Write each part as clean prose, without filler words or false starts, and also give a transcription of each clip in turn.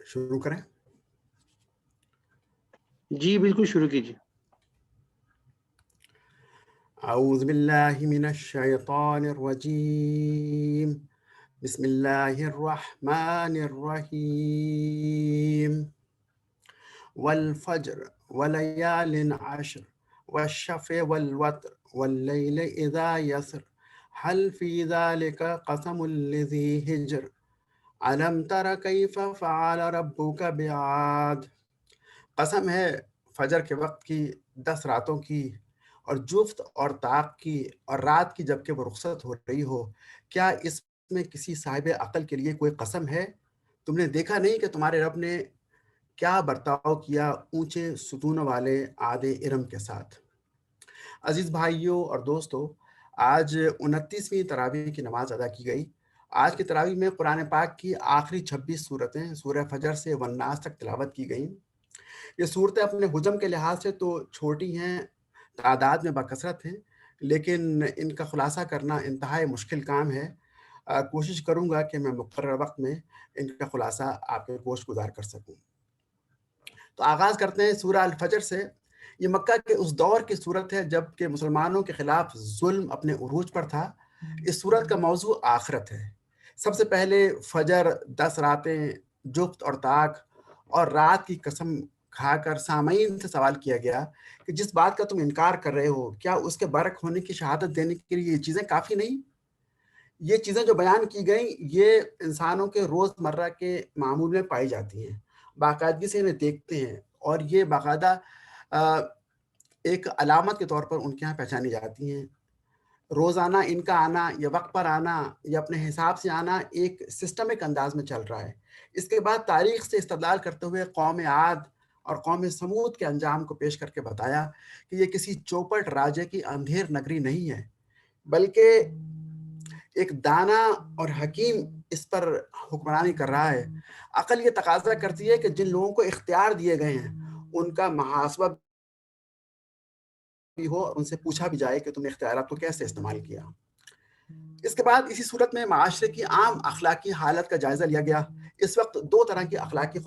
شروع کریں؟ جی بالکل شروع کیجیے۔ اعوذ باللہ من الشیطان الرجیم، بسم اللہ الرحمن الرحیم، والفجر ولیال عشر والشفع والوتر واللیل اذا یسر هل فی ذلک قسم لذی حجر علم تر کیف فعل ربک بعاد۔ قسم ہے فجر کے وقت کی، 10 راتوں کی، اور جفت اور طاق کی، اور رات کی جب کہ وہ رخصت ہو رہی ہو، کیا اس میں کسی صاحب عقل کے لیے کوئی قسم ہے؟ تم نے دیکھا نہیں کہ تمہارے رب نے کیا برتاؤ کیا اونچے ستونوں والے عاد ارم کے ساتھ۔ عزیز بھائیوں اور دوستو، آج 29ویں تراویح کی نماز ادا کی گئی۔ آج کی تراویح میں قرآن پاک کی آخری 26 صورتیں سورہ فجر سے والناس تک تلاوت کی گئیں۔ یہ صورتیں اپنے حجم کے لحاظ سے تو چھوٹی ہیں، تعداد میں بکثرت ہیں، لیکن ان کا خلاصہ کرنا انتہائی مشکل کام ہے۔ کوشش کروں گا کہ میں مقررہ وقت میں ان کا خلاصہ آپ کے گوش گزار کر سکوں۔ تو آغاز کرتے ہیں سورہ الفجر سے۔ یہ مکہ کے اس دور کی صورت ہے جب کہ مسلمانوں کے خلاف ظلم اپنے عروج پر تھا۔ اس صورت کا موضوع آخرت ہے۔ سب سے پہلے فجر، 10 راتیں، جفت اور طاق اور رات کی قسم کھا کر سامعین سے سوال کیا گیا کہ جس بات کا تم انکار کر رہے ہو، کیا اس کے برحق ہونے کی شہادت دینے کے لیے یہ چیزیں کافی نہیں؟ یہ چیزیں جو بیان کی گئیں یہ انسانوں کے روزمرہ کے معمول میں پائی جاتی ہیں، باقاعدگی سے انہیں دیکھتے ہیں، اور یہ باقاعدہ ایک علامت کے طور پر ان کے یہاں پہچانی جاتی ہیں۔ روزانہ ان کا آنا یا وقت پر آنا یا اپنے حساب سے آنا ایک سسٹمک انداز میں چل رہا ہے۔ اس کے بعد تاریخ سے استدلال کرتے ہوئے قوم عاد اور قوم سمود کے انجام کو پیش کر کے بتایا کہ یہ کسی چوپٹ راجے کی اندھیر نگری نہیں ہے، بلکہ ایک دانا اور حکیم اس پر حکمرانی کر رہا ہے۔ عقل یہ تقاضا کرتی ہے کہ جن لوگوں کو اختیار دیے گئے ہیں ان کا محاسبہ بھی ہو اور ان سے پوچھا بھی جائے کہ تم نے اختیارات کو کیسے استعمال کیا۔ اس کے بعد اسی صورت میں معاشرے کی عام اخلاقی حالت کا جائزہ لیا گیا۔ اس وقت 2 طرح کی اخلاقی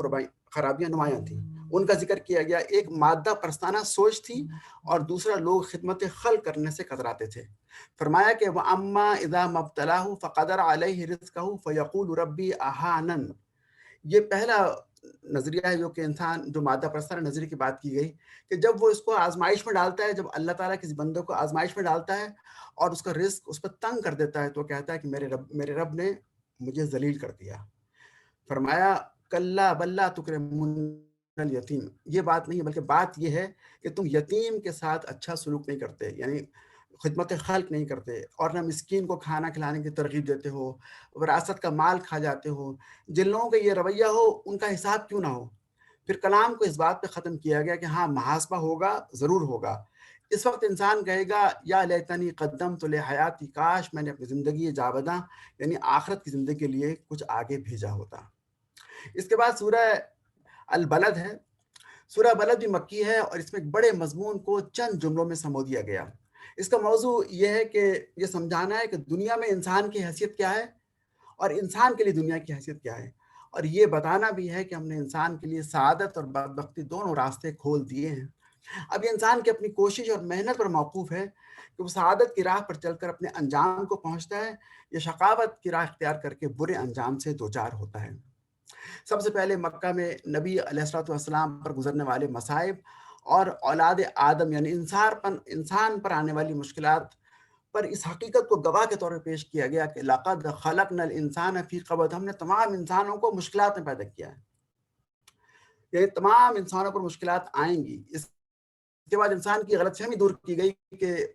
خرابیاں نمایاں تھیں، ان کا ذکر کیا گیا۔ ایک مادہ پرستانہ سوچ تھی اور دوسرا لوگ خدمت خلق کرنے سے کتراتے تھے۔ فرمایا کہ وَأَمَّا إِذَا مَا ابْتَلَاهُ فَقَدَرَ عَلَيْهِ رِزْقَهُ فَيَقُولُ رَبِّي أَهَانَنِ۔ یہ پہلا نظریہ ہے جو کہ انسان، جو مادہ پرستانہ نظریے کی بات کی گئی، کہ جب وہ اس کو آزمائش میں ڈالتا ہے، جب اللہ تعالیٰ کسی بندے کو آزمائش میں ڈالتا ہے اور اس کا رزق اس پر تنگ کر دیتا ہے تو کہتا ہے کہ میرے رب نے مجھے ذلیل کر دیا۔ فرمایا کلا بل لا تکرمون الیتیم، یہ بات نہیں ہے، بلکہ بات یہ ہے کہ تم یتیم کے ساتھ اچھا سلوک نہیں کرتے، یعنی خدمت خلق نہیں کرتے، اور نہ مسکین کو کھانا کھلانے کی ترغیب دیتے ہو، وراثت کا مال کھا جاتے ہو۔ جن لوگوں کا یہ رویہ ہو ان کا حساب کیوں نہ ہو؟ پھر کلام کو اس بات پہ ختم کیا گیا کہ ہاں محاسبہ ہوگا، ضرور ہوگا۔ اس وقت انسان کہے گا یا لیتنی قدمت لحیاتی، کاش میں نے اپنی زندگی جاوداں یعنی آخرت کی زندگی کے لیے کچھ آگے بھیجا ہوتا۔ اس کے بعد سورہ البلد ہے۔ سورہ بلد بھی مکی ہے اور اس میں ایک بڑے مضمون کو چند جملوں میں سمو دیا گیا۔ اس کا موضوع یہ ہے کہ یہ سمجھانا ہے کہ دنیا میں انسان کی حیثیت کیا ہے اور انسان کے لیے دنیا کی حیثیت کیا ہے، اور یہ بتانا بھی ہے کہ ہم نے انسان کے لیے سعادت اور بدبختی دونوں راستے کھول دیے ہیں۔ اب یہ انسان کی اپنی کوشش اور محنت پر موقوف ہے کہ وہ سعادت کی راہ پر چل کر اپنے انجام کو پہنچتا ہے یا شقاوت کی راہ اختیار کر کے برے انجام سے دوچار ہوتا ہے۔ سب سے پہلے مکہ میں نبی علیہ الصلوۃ والسلام پر گزرنے والے مصائب اور اولاد آدم یعنی انسان پر آنے والی مشکلات پر اس حقیقت کو گواہ کے طور پر پیش کیا گیا کہ لقد خلقنا الانسان فی کبد، ہم نے تمام انسانوں کو مشکلات میں پیدا کیا ہے، یعنی تمام انسانوں پر مشکلات آئیں گی۔ اس کے بعد انسان کی غلط فہمی دور کی گئی کہ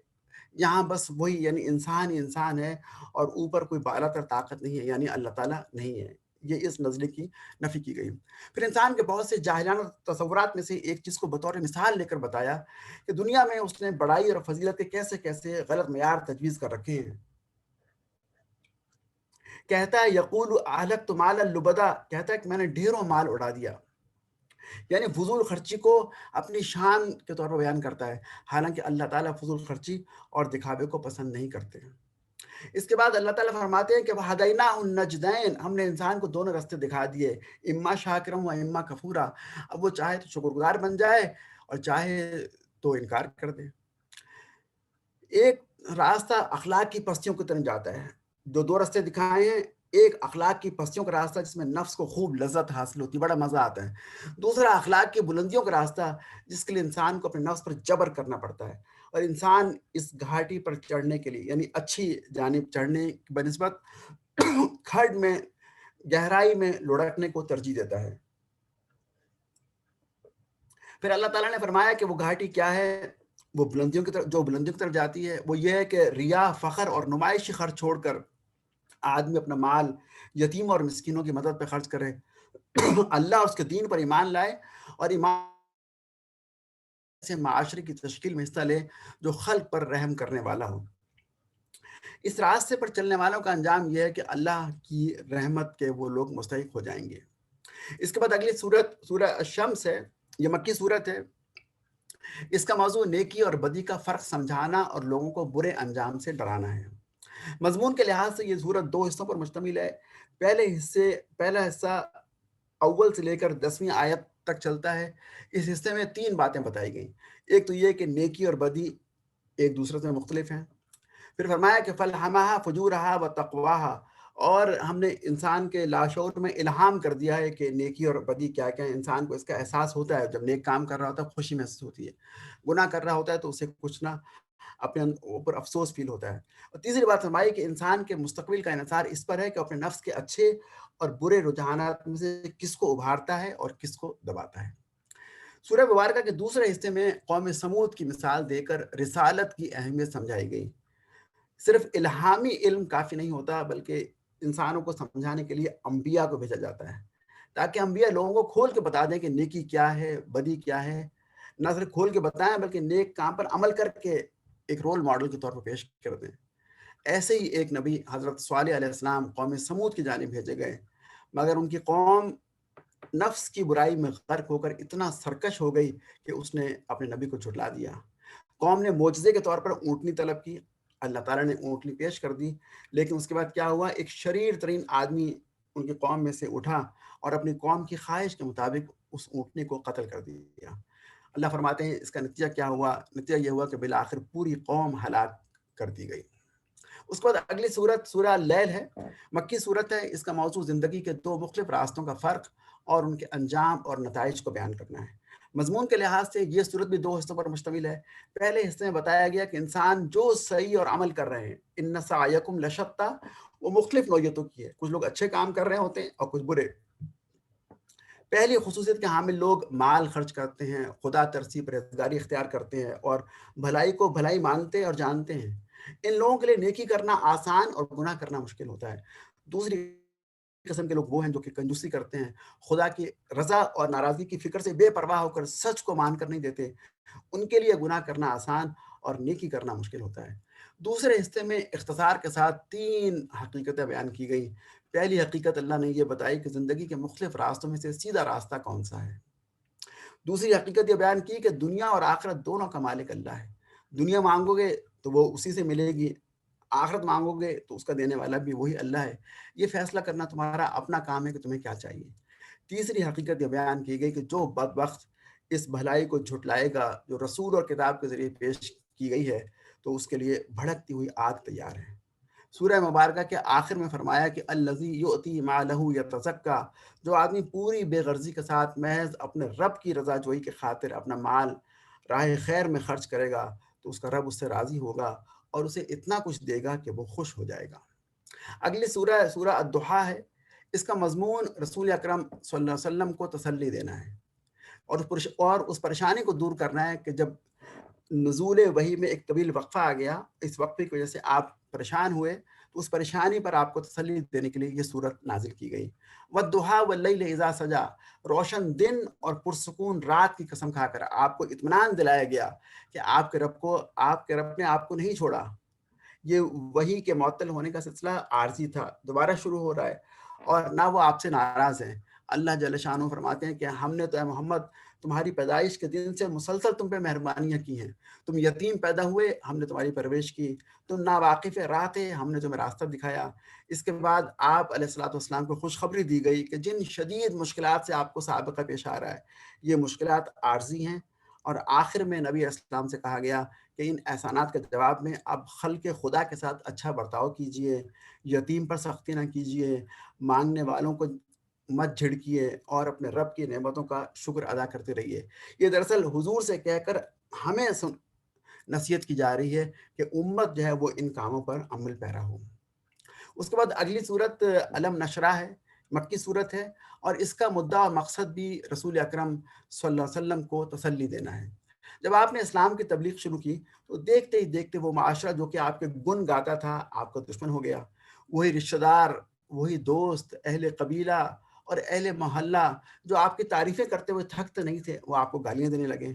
یہاں بس وہی یعنی انسان ہی انسان ہے اور اوپر کوئی بالا تر طاقت نہیں ہے، یعنی اللہ تعالیٰ نہیں ہے۔ یہ اس نظریے کی نفی کی گئی۔ پھر انسان کے بہت سے جاہلانہ تصورات میں سے ایک چیز کو بطور مثال لے کر بتایا کہ دنیا میں اس نے بڑائی اور فضیلت کے کیسے کیسے غلط معیار تجویز کر رکھے ہیں۔ کہتا ہے یقول اہلکت مالا لبدا، کہتا ہے کہ میں نے ڈھیروں مال اڑا دیا، یعنی فضول خرچی کو اپنی شان کے طور پر بیان کرتا ہے، حالانکہ اللہ تعالیٰ فضول خرچی اور دکھاوے کو پسند نہیں کرتے ہیں۔ اس کے بعد اللہ تعالیٰ فرماتے ہیں کہ وَهَدَيْنَاهُ النَّجْدَيْن، ہم نے انسان کو دونوں راستے دکھا دیے، اما شاکرا و اما کفورا، اب وہ چاہے تو شکر گزار بن جائے اور چاہے تو انکار کر دے۔ ایک راستہ اخلاق کی پستیوں کی طرف جاتا ہے، جو دو راستے دکھائے ہیں، ایک اخلاق کی پستیوں کا راستہ جس میں نفس کو خوب لذت حاصل ہوتی ہے، بڑا مزہ آتا ہے، دوسرا اخلاق کی بلندیوں کا راستہ جس کے لیے انسان کو اپنے نفس پر جبر کرنا پڑتا ہے، اور انسان اس گھاٹی پر چڑھنے کے لیے یعنی اچھی جانب چڑھنے کی بنسبت کھڈ میں گہرائی میں لڑکنے کو ترجیح دیتا ہے۔ پھر اللہ تعالیٰ نے فرمایا کہ وہ گھاٹی کیا ہے، وہ بلندیوں کی طرف، جو بلندیوں کی طرف جاتی ہے وہ یہ ہے کہ ریا، فخر اور نمائشی خرچ چھوڑ کر آدمی اپنا مال یتیم اور مسکینوں کی مدد پہ خرچ کرے، اللہ اور اس کے دین پر ایمان لائے اور ایمان سے معاشرے کی تشکیل میں حصہ لے جو خلق پر رحم کرنے والا ہو۔ اس راستے پر چلنے والوں کا انجام یہ ہے کہ اللہ کی رحمت کے وہ لوگ مستحق ہو جائیں گے۔ اس کے بعد اگلی سورت سورہ الشمس ہے، یہ مکی سورت ہے، اس کا موضوع نیکی اور بدی کا فرق سمجھانا اور لوگوں کو برے انجام سے ڈرانا ہے۔ مضمون کے لحاظ سے یہ سورت دو حصوں پر مشتمل ہے۔ پہلا حصہ اول سے لے کر 10ویں آیت تک چلتا ہے۔ اس حصے میں 3 باتیں بتائی گئیں۔ ایک تو یہ کہ نیکی اور بدی ایک دوسرے سے مختلف ہیں۔ پھر فرمایا کہ فَأَلْهَمَهَا فُجُورَهَا وَتَقْوَاهَا، اور ہم نے انسان کے لاشعور میں الہام کر دیا ہے کہ نیکی اور بدی کیا کیا ہے۔ انسان کو اس کا احساس ہوتا ہے، جب نیک کام کر رہا ہوتا ہے خوشی محسوس ہوتی ہے، گناہ کر رہا ہوتا ہے تو اسے کچھ نہ اپنے اوپر افسوس فیل ہوتا ہے۔ اور تیسری بات فرمائی کہ انسان کے مستقبل کا انحصار اس پر ہے کہ اپنے نفس کے اچھے اور برے رجحانات میں سے کس کو ابھارتا ہے اور کس کو دباتا ہے۔ سورہ مبارکہ کے دوسرے حصے میں قوم سمود کی مثال دے کر رسالت کی اہمیت سمجھائی گئی۔ صرف الہامی علم کافی نہیں ہوتا، بلکہ انسانوں کو سمجھانے کے لیے انبیاء کو بھیجا جاتا ہے، تاکہ انبیاء لوگوں کو کھول کے بتا دیں کہ نیکی کیا ہے، بدی کیا ہے، نہ صرف کھول کے بتائیں بلکہ نیک کام پر عمل کر کے ایک رول ماڈل کے طور پر پیش کر دیں۔ ایسے ہی ایک نبی حضرت صالح علیہ السلام قوم سمود کی جانب بھیجے گئے، مگر ان کی قوم نفس کی برائی میں غرق ہو کر اتنا سرکش ہو گئی کہ اس نے اپنے نبی کو جھٹلا دیا۔ قوم نے معجزے کے طور پر اونٹنی طلب کی، اللہ تعالیٰ نے اونٹنی پیش کر دی، لیکن اس کے بعد کیا ہوا، ایک شریر ترین آدمی ان کی قوم میں سے اٹھا اور اپنی قوم کی خواہش کے مطابق اس اونٹنی کو قتل کر دیا۔ اللہ فرماتے ہیں اس کا نتیجہ کیا ہوا، نتیجہ یہ ہوا کہ بالآخر پوری قوم ہلاک کر دی گئی۔ اس کے بعد اگلی سورت سورہ اللیل ہے، مکی سورت ہے، اس کا موضوع زندگی کے 2 مختلف راستوں کا فرق اور ان کے انجام اور نتائج کو بیان کرنا ہے۔ مضمون کے لحاظ سے یہ سورت بھی 2 حصوں پر مشتمل ہے۔ پہلے حصے میں بتایا گیا کہ انسان جو صحیح اور عمل کر رہے ہیں، ان سعیکم لشتیٰ، وہ مختلف نوعیتوں کی ہے، کچھ لوگ اچھے کام کر رہے ہوتے ہیں اور کچھ برے۔ پہلی خصوصیت کے حامل لوگ مال خرچ کرتے ہیں، خدا ترسی پرہیزگاری اختیار کرتے ہیں اور بھلائی کو بھلائی مانتے اور جانتے ہیں۔ ان لوگوں کے لیے نیکی کرنا آسان اور گناہ کرنا مشکل ہوتا ہے۔ دوسری قسم کے لوگ وہ ہیں جو کہ کنجوسی کرتے ہیں، خدا کی رضا اور ناراضگی کی فکر سے بے پرواہ ہو کر سچ کو مان کر نہیں دیتے، ان کے لیے گناہ کرنا آسان اور نیکی کرنا مشکل ہوتا ہے۔ دوسرے حصے میں اختصار کے ساتھ 3 حقیقتیں بیان کی گئی۔ پہلی حقیقت اللہ نے یہ بتائی کہ زندگی کے مختلف راستوں میں سے سیدھا راستہ کون سا ہے۔ دوسری حقیقت یہ بیان کی کہ دنیا اور آخرت دونوں کا مالک اللہ ہے۔ دنیا مانگو گے تو وہ اسی سے ملے گی، آخرت مانگو گے تو اس کا دینے والا بھی وہی اللہ ہے۔ یہ فیصلہ کرنا تمہارا اپنا کام ہے کہ تمہیں کیا چاہیے۔ تیسری حقیقت یہ بیان کی گئی کہ جو بدبخت اس بھلائی کو جھٹلائے گا جو رسول اور کتاب کے ذریعے پیش کی گئی ہے، تو اس کے لیے بھڑکتی ہوئی آگ تیار ہے۔ سورہ مبارکہ کے آخر میں فرمایا کہ الذی یؤتی مالہ یتزکیٰ، جو آدمی پوری بے غرضی کے ساتھ محض اپنے رب کی رضا جوئی کے خاطر اپنا مال راہ خیر میں خرچ کرے گا تو اس کا رب اس سے راضی ہوگا اور اسے اتنا کچھ دے گا کہ وہ خوش ہو جائے گا۔ اگلی سورہ الضحیٰ ہے، اس کا مضمون رسول اکرم صلی اللہ علیہ وسلم کو تسلی دینا ہے اور اس پریشانی کو دور کرنا ہے کہ جب نزول وحی میں ایک طویل وقفہ آ گیا، اس وقفے کی وجہ سے آپ پریشان ہوئے، تو اس پریشانی پر آپ کو تسلی دینے کے لیے یہ صورت نازل کی گئی۔ والضحیٰ واللیل اذا سجا، روشن دن اور پرسکون رات کی قسم کھا کر آپ کو اطمینان دلایا گیا کہ آپ کے رب نے آپ کو نہیں چھوڑا۔ یہ وحی کے معطل ہونے کا سلسلہ عارضی تھا، دوبارہ شروع ہو رہا ہے، اور نہ وہ آپ سے ناراض ہیں۔ اللہ جل شانہ فرماتے ہیں کہ ہم نے تو اے محمد تمہاری پیدائش کے دن سے مسلسل تم پہ مہربانیاں کی ہیں. تم یتیم پیدا ہوئے، ہم نے تمہاری پرورش کی. تم ناواقف راہ تھے، ہم نے تمہیں راستہ دکھایا. اس کے بعد آپ علیہ الصلوۃ والسلام کو خوشخبری دی گئی کہ جن شدید مشکلات سے آپ کو سابقہ پیش آ رہا ہے، یہ مشکلات عارضی ہیں. اور آخر میں نبی علیہ السلام سے کہا گیا کہ ان احسانات کے جواب میں اب خلق خدا کے ساتھ اچھا برتاؤ کیجئے، یتیم پر سختی نہ کیجئے، مانگنے والوں کو مت جھڑکیے، اور اپنے رب کی نعمتوں کا شکر ادا کرتے رہیے. یہ دراصل حضور سے کہہ کر ہمیں نصیحت کی جا رہی ہے کہ امت جو ہے وہ ان کاموں پر عمل پیرا ہو. اس کے بعد اگلی صورت علم نشرہ ہے، مکی صورت ہے، اور اس کا مدعا اور مقصد بھی رسول اکرم صلی اللہ علیہ وسلم کو تسلی دینا ہے. جب آپ نے اسلام کی تبلیغ شروع کی تو دیکھتے ہی دیکھتے وہ معاشرہ جو کہ آپ کے گن گاتا تھا آپ کا دشمن ہو گیا. وہی رشتہ دار، وہی دوست، اہل قبیلہ اور اہل محلہ جو آپ کی تعریفیں کرتے ہوئے تھکتے نہیں تھے، وہ آپ کو گالیاں دینے لگے.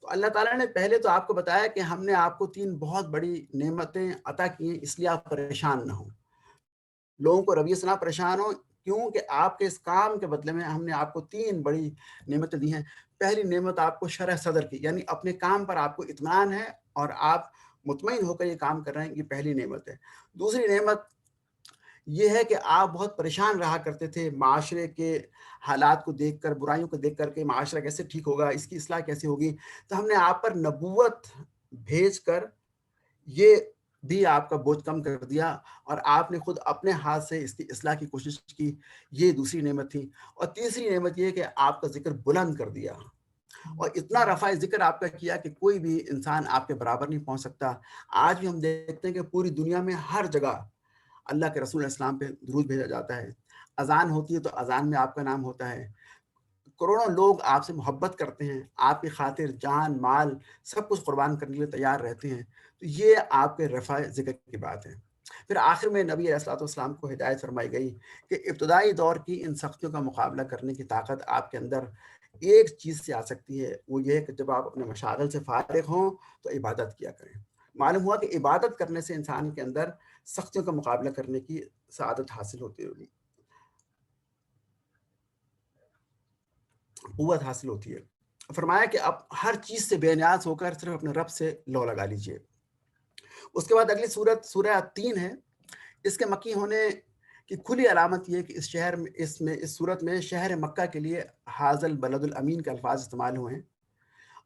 تو اللہ تعالیٰ نے پہلے تو آپ کو بتایا کہ ہم نے آپ کو 3 بہت بڑی نعمتیں عطا کی ہیں، اس لیے آپ پریشان نہ ہوں. لوگوں کو رویے سے نہ پریشان ہو، کیونکہ آپ کے اس کام کے بدلے میں ہم نے آپ کو 3 بڑی نعمتیں دی ہیں. پہلی نعمت آپ کو شرح صدر کی، یعنی اپنے کام پر آپ کو اطمینان ہے اور آپ مطمئن ہو کر یہ کام کر رہے ہیں، یہ پہلی نعمت ہے. دوسری نعمت یہ ہے کہ آپ بہت پریشان رہا کرتے تھے معاشرے کے حالات کو دیکھ کر، برائیوں کو دیکھ کر کہ معاشرہ کیسے ٹھیک ہوگا، اس کی اصلاح کیسے ہوگی. تو ہم نے آپ پر نبوت بھیج کر یہ بھی آپ کا بوجھ کم کر دیا، اور آپ نے خود اپنے ہاتھ سے اس کی اصلاح کی کوشش کی. یہ دوسری نعمت تھی. اور تیسری نعمت یہ کہ آپ کا ذکر بلند کر دیا، اور اتنا رفع ذکر آپ کا کیا کہ کوئی بھی انسان آپ کے برابر نہیں پہنچ سکتا. آج بھی ہم دیکھتے ہیں کہ پوری دنیا میں ہر جگہ اللہ کے رسول علیہ السلام پہ درود بھیجا جاتا ہے. اذان ہوتی ہے تو اذان میں آپ کا نام ہوتا ہے. کروڑوں لوگ آپ سے محبت کرتے ہیں، آپ کی خاطر جان مال سب کچھ قربان کرنے کے لیے تیار رہتے ہیں. تو یہ آپ کے رفع ذکر کی بات ہے. پھر آخر میں نبی علیہ الصلوۃ والسلام کو ہدایت فرمائی گئی کہ ابتدائی دور کی ان سختیوں کا مقابلہ کرنے کی طاقت آپ کے اندر ایک چیز سے آ سکتی ہے، وہ یہ ہے کہ جب آپ اپنے مشاغل سے فارغ ہوں تو عبادت کیا کریں. معلوم ہوا کہ عبادت کرنے سے انسان کے اندر سختیوں کا مقابلہ کرنے کی سعادت حاصل ہوتی ہوگی، قوت حاصل ہوتی ہے. فرمایا کہ اب ہر چیز سے بے نیاز ہو کر صرف اپنے رب سے لو لگا لیجئے. اس کے بعد اگلی صورت سورہ التین ہے. اس کے مکی ہونے کی کھلی علامت یہ ہے کہ اس صورت میں شہر مکہ کے لیے حاذ البلد الامین کے الفاظ استعمال ہوئے ہیں،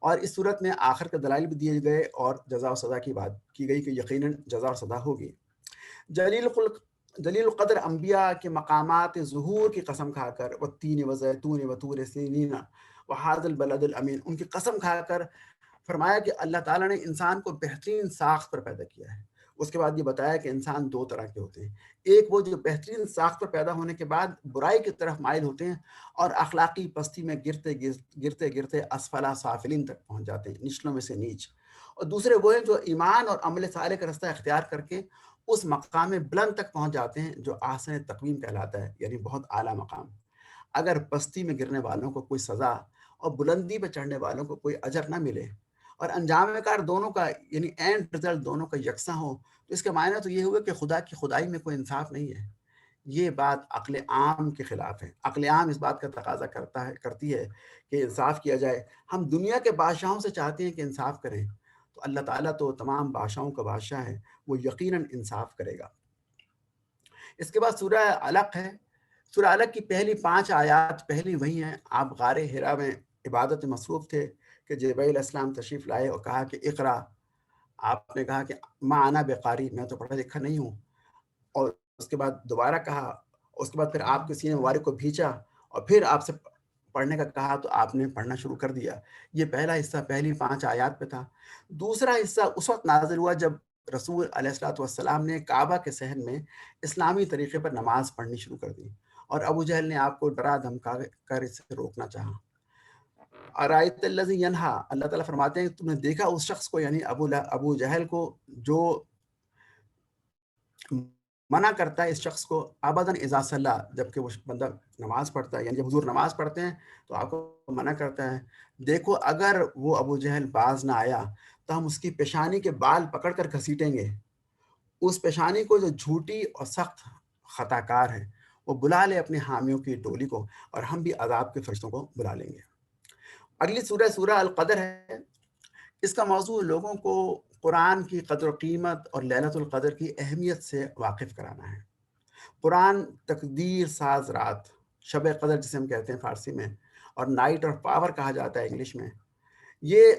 اور اس صورت میں آخر کے دلائل بھی دیے گئے اور جزا و سزا کی بات کی گئی کہ یقیناً جزا اور سزا ہوگی. جلیل القدر انبیاء کے مقامات ظہور کی قسم کھا کر والتین وزیتون وطور سینین وہذا البلد الامین، ان کی قسم کھا کر فرمایا کہ اللہ تعالیٰ نے انسان کو بہترین ساخت پر پیدا کیا ہے. اس کے بعد یہ بتایا کہ انسان 2 طرح کے ہوتے ہیں. ایک وہ جو بہترین ساخت پر پیدا ہونے کے بعد برائی کی طرف مائل ہوتے ہیں اور اخلاقی پستی میں گرتے گرتے اسفلا سافلین تک پہنچ جاتے ہیں، نچلوں میں سے نیچ. اور دوسرے وہ ہیں جو ایمان اور عمل صالح کا رستہ اختیار کر کے اس مقام بلند تک پہنچ جاتے ہیں جو احسن تقویم کہلاتا ہے، یعنی بہت اعلیٰ مقام. اگر پستی میں گرنے والوں کو کوئی سزا اور بلندی پہ چڑھنے والوں کو کوئی اجر نہ ملے، اور انجام کار دونوں کا یعنی اینڈ رزلٹ دونوں کا یکساں ہو، تو اس کے معنی تو یہ ہوا کہ خدا کی خدائی میں کوئی انصاف نہیں ہے. یہ بات عقل عام کے خلاف ہے. عقل عام اس بات کا تقاضا کرتی ہے کہ انصاف کیا جائے. ہم دنیا کے بادشاہوں سے چاہتے ہیں کہ انصاف کریں، تو اللہ تعالیٰ تو تمام بادشاہوں کا بادشاہ ہے، وہ یقیناً انصاف کرے گا. اس کے بعد سورہ علق ہے. سورہ علق کی پہلی 5 آیات پہلی وہی ہیں. آپ غار حرا میں عبادت میں مصروف تھے کہ جبرائیل علیہ السلام تشریف لائے اور کہا کہ اقرا. آپ نے کہا کہ ما انا بقاری، میں تو پڑھا لکھا نہیں ہوں. اور اس کے بعد دوبارہ کہا، اس کے بعد پھر آپ کے سینے مبارک کو بھینچا اور پھر آپ سے پڑھنے کا کہا تو آپ نے پڑھنا شروع کر دیا. یہ پہلا حصہ پہلی 5 آیات پہ تھا. دوسرا حصہ اس وقت نازل ہوا جب رسول علیہ الصلوۃ والسلام نے کعبہ کے صحن میں اسلامی طریقے پر نماز پڑھنی شروع کر دی، اور ابو جہل نے آپ کو ڈرا دھمکا کر اسے روکنا چاہا. ارایت الذی ینہا، اللہ تعالیٰ فرماتے ہیں تم نے دیکھا اس شخص کو، یعنی ابو جہل کو، جو منع کرتا ہے اس شخص کو ابداً اذا صلی، جبکہ وہ بندہ نماز پڑھتا ہے، یعنی جب حضور نماز پڑھتے ہیں تو آپ کو منع کرتا ہے. دیکھو اگر وہ ابو جہل باز نہ آیا تو ہم اس کی پیشانی کے بال پکڑ کر گھسیٹیں گے. اس پیشانی کو جو جھوٹی اور سخت خطا کار ہے وہ بلا لے اپنے حامیوں کی ٹولی کو، اور ہم بھی عذاب کے فرشتوں کو بلا لیں گے. اگلی سورہ سورہ القدر ہے. اس کا موضوع لوگوں کو قرآن کی قدر و قیمت اور لیلۃ القدر کی اہمیت سے واقف کرانا ہے. قرآن تقدیر ساز رات، شب قدر جسے ہم کہتے ہیں فارسی میں، اور نائٹ اور پاور کہا جاتا ہے انگلش میں. یہ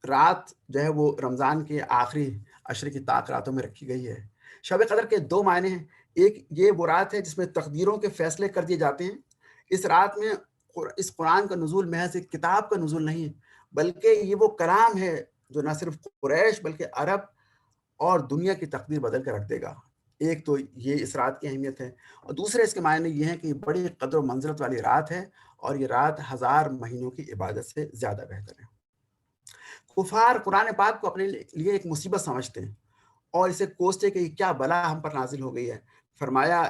رات جو ہے وہ رمضان کے آخری عشر کی طاق راتوں میں رکھی گئی ہے. شب قدر کے دو معنی ہیں. ایک یہ وہ رات ہے جس میں تقدیروں کے فیصلے کر دیے جاتے ہیں. اس رات میں اس قرآن کا نزول محض ایک کتاب کا نزول نہیں، بلکہ یہ وہ کلام ہے جو نہ صرف قریش بلکہ عرب اور دنیا کی تقدیر بدل کر رکھ دے گا. ایک تو یہ اس رات کی اہمیت ہے، اور دوسرے اس کے معنی یہ ہے کہ یہ بڑی قدر و منزلت والی رات ہے، اور یہ رات 1000 مہینوں کی عبادت سے زیادہ بہتر ہے. کفار قرآن پاک کو اپنے لیے ایک مصیبت سمجھتے ہیں اور اسے کوستے کہ یہ کیا بلا ہم پر نازل ہو گئی ہے. فرمایا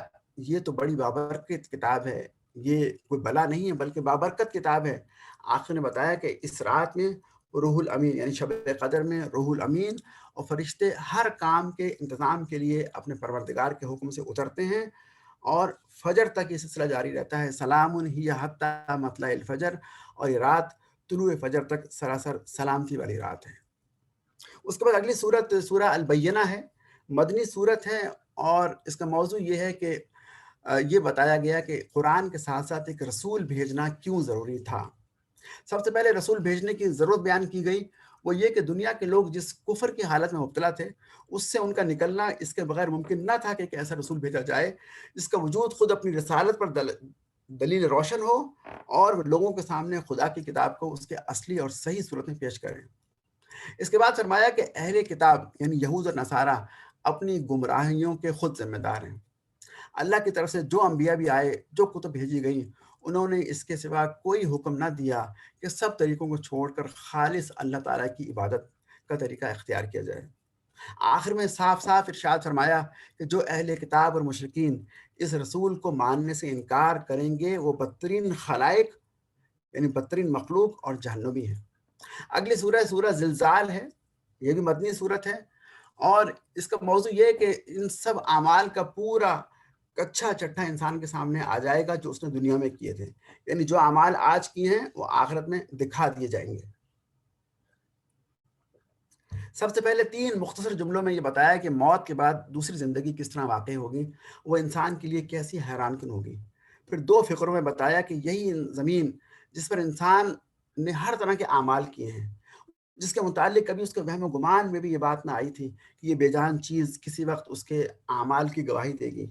یہ تو بڑی بابرکت کتاب ہے، یہ کوئی بلا نہیں ہے بلکہ بابرکت کتاب ہے. آخر نے بتایا کہ اس رات میں روح الامین یعنی شب قدر میں روح الامین اور فرشتے ہر کام کے انتظام کے لیے اپنے پروردگار کے حکم سے اترتے ہیں، اور فجر تک یہ سلسلہ جاری رہتا ہے. سلام ہی حتی مطلع الفجر، اور یہ رات طلوع فجر تک سراسر سلامتی والی رات ہے. اس کے بعد اگلی صورت سورہ البینہ ہے، مدنی صورت ہے، اور اس کا موضوع یہ ہے کہ یہ بتایا گیا کہ قرآن کے ساتھ ساتھ ایک رسول بھیجنا کیوں ضروری تھا. سب سے پہلے رسول بھیجنے کی ضرورت بیان کی گئی، وہ یہ کہ دنیا کے لوگ جس کفر کی حالت میں مبتلا تھے اس سے ان کا نکلنا اس کے بغیر ممکن نہ تھا کہ ایک ایسا رسول بھیجا جائے جس کا وجود خود اپنی رسالت پر دلیل روشن ہو اور لوگوں کے سامنے خدا کی کتاب کو اس کے اصلی اور صحیح صورت میں پیش کرے. اس کے بعد فرمایا کہ اہل کتاب یعنی یہود اور نصارہ اپنی گمراہیوں کے خود ذمہ دار ہیں. اللہ کی طرف سے جو انبیاء بھی آئے، جو کتب بھیجی گئیں، انہوں نے اس کے سوا کوئی حکم نہ دیا کہ سب طریقوں کو چھوڑ کر خالص اللہ تعالیٰ کی عبادت کا طریقہ اختیار کیا جائے. آخر میں صاف صاف ارشاد فرمایا کہ جو اہل کتاب اور مشرکین اس رسول کو ماننے سے انکار کریں گے وہ بدترین خلائق یعنی بدترین مخلوق اور جہنمی ہیں. اگلی سورہ سورہ زلزال ہے، یہ بھی مدنی صورت ہے، اور اس کا موضوع یہ ہے کہ ان سب اعمال کا پورا کچھا چٹھا انسان کے سامنے آ جائے گا جو اس نے دنیا میں کیے تھے، یعنی جو اعمال آج کیے ہیں وہ آخرت میں دکھا دیے جائیں گے. سب سے پہلے 3 مختصر جملوں میں یہ بتایا کہ موت کے بعد دوسری زندگی کس طرح واقع ہوگی، وہ انسان کے لیے کیسی حیران کن ہوگی. پھر 2 فقروں میں بتایا کہ یہی زمین جس پر انسان نے ہر طرح کے اعمال کیے ہیں، جس کے متعلق کبھی اس کے وہم و گمان میں بھی یہ بات نہ آئی تھی کہ یہ بے جان چیز کسی وقت اس کے اعمال کی گواہی دے گی.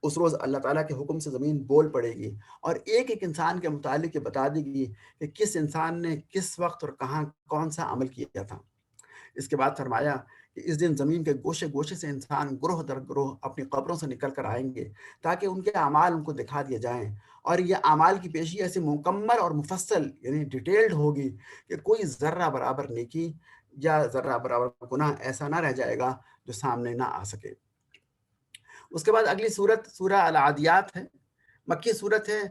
اس روز اللہ تعالیٰ کے حکم سے زمین بول پڑے گی اور ایک ایک انسان کے متعلق یہ بتا دے گی کہ کس انسان نے کس وقت اور کہاں کون سا عمل کیا تھا. اس کے بعد فرمایا کہ اس دن زمین کے گوشے گوشے سے انسان گروہ در گروہ اپنی قبروں سے نکل کر آئیں گے تاکہ ان کے اعمال ان کو دکھا دیے جائیں، اور یہ اعمال کی پیشی ایسے مکمل اور مفصل یعنی ڈیٹیلڈ ہوگی کہ کوئی ذرہ برابر نیکی یا ذرہ برابر گناہ ایسا نہ رہ جائے گا جو سامنے نہ آ سکے. اس کے بعد اگلی صورت سورہ العادیات ہے، مکی صورت ہے،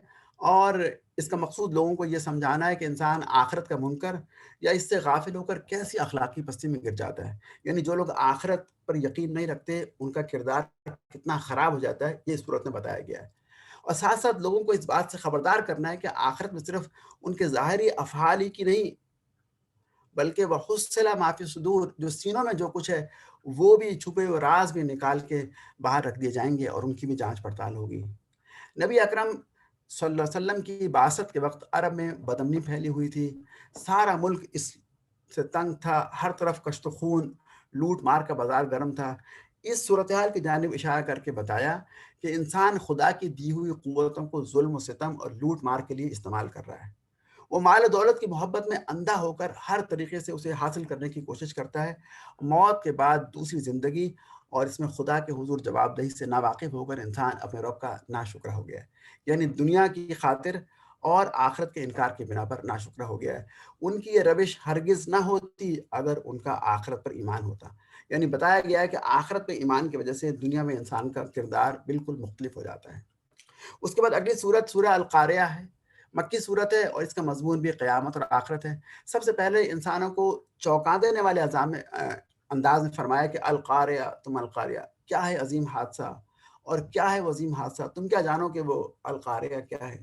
اور اس کا مقصود لوگوں کو یہ سمجھانا ہے کہ انسان آخرت کا منکر یا اس سے غافل ہو کر کیسی اخلاقی پستی میں گر جاتا ہے. یعنی جو لوگ آخرت پر یقین نہیں رکھتے ان کا کردار کتنا خراب ہو جاتا ہے، یہ اس صورت میں بتایا گیا ہے. اور ساتھ ساتھ لوگوں کو اس بات سے خبردار کرنا ہے کہ آخرت میں صرف ان کے ظاہری افعال ہی کی نہیں بلکہ وہ حصلہ معافی صدور جو سینوں میں جو کچھ ہے وہ بھی چھپے ہوئے راز بھی نکال کے باہر رکھ دیے جائیں گے اور ان کی بھی جانچ پڑتال ہوگی. نبی اکرم صلی اللہ علیہ وسلم کی بعثت کے وقت عرب میں بدامنی پھیلی ہوئی تھی، سارا ملک اس سے تنگ تھا، ہر طرف کشت و خون لوٹ مار کا بازار گرم تھا. اس صورتحال کی جانب اشارہ کر کے بتایا کہ انسان خدا کی دی ہوئی قوتوں کو ظلم و ستم اور لوٹ مار کے لیے استعمال کر رہا ہے. وہ مال و دولت کی محبت میں اندھا ہو کر ہر طریقے سے اسے حاصل کرنے کی کوشش کرتا ہے. موت کے بعد دوسری زندگی اور اس میں خدا کے حضور جواب دہی سے ناواقف ہو کر انسان اپنے رب کا ناشکرہ ہو گیا ہے، یعنی دنیا کی خاطر اور آخرت کے انکار کی بنا پر ناشکرہ ہو گیا ہے. ان کی یہ روش ہرگز نہ ہوتی اگر ان کا آخرت پر ایمان ہوتا. یعنی بتایا گیا ہے کہ آخرت پہ ایمان کی وجہ سے دنیا میں انسان کا کردار بالکل مختلف ہو جاتا ہے. اس کے بعد اگلی صورت سورہ القاریہ ہے، مکی صورت ہے، اور اس کا مضمون بھی قیامت اور آخرت ہے. سب سے پہلے انسانوں کو چونکا دینے والے انداز میں فرمایا کہ القاریہ تم القاریہ، کیا ہے عظیم حادثہ اور کیا ہے وہ عظیم حادثہ، تم کیا جانو کہ وہ القاریہ کیا ہے.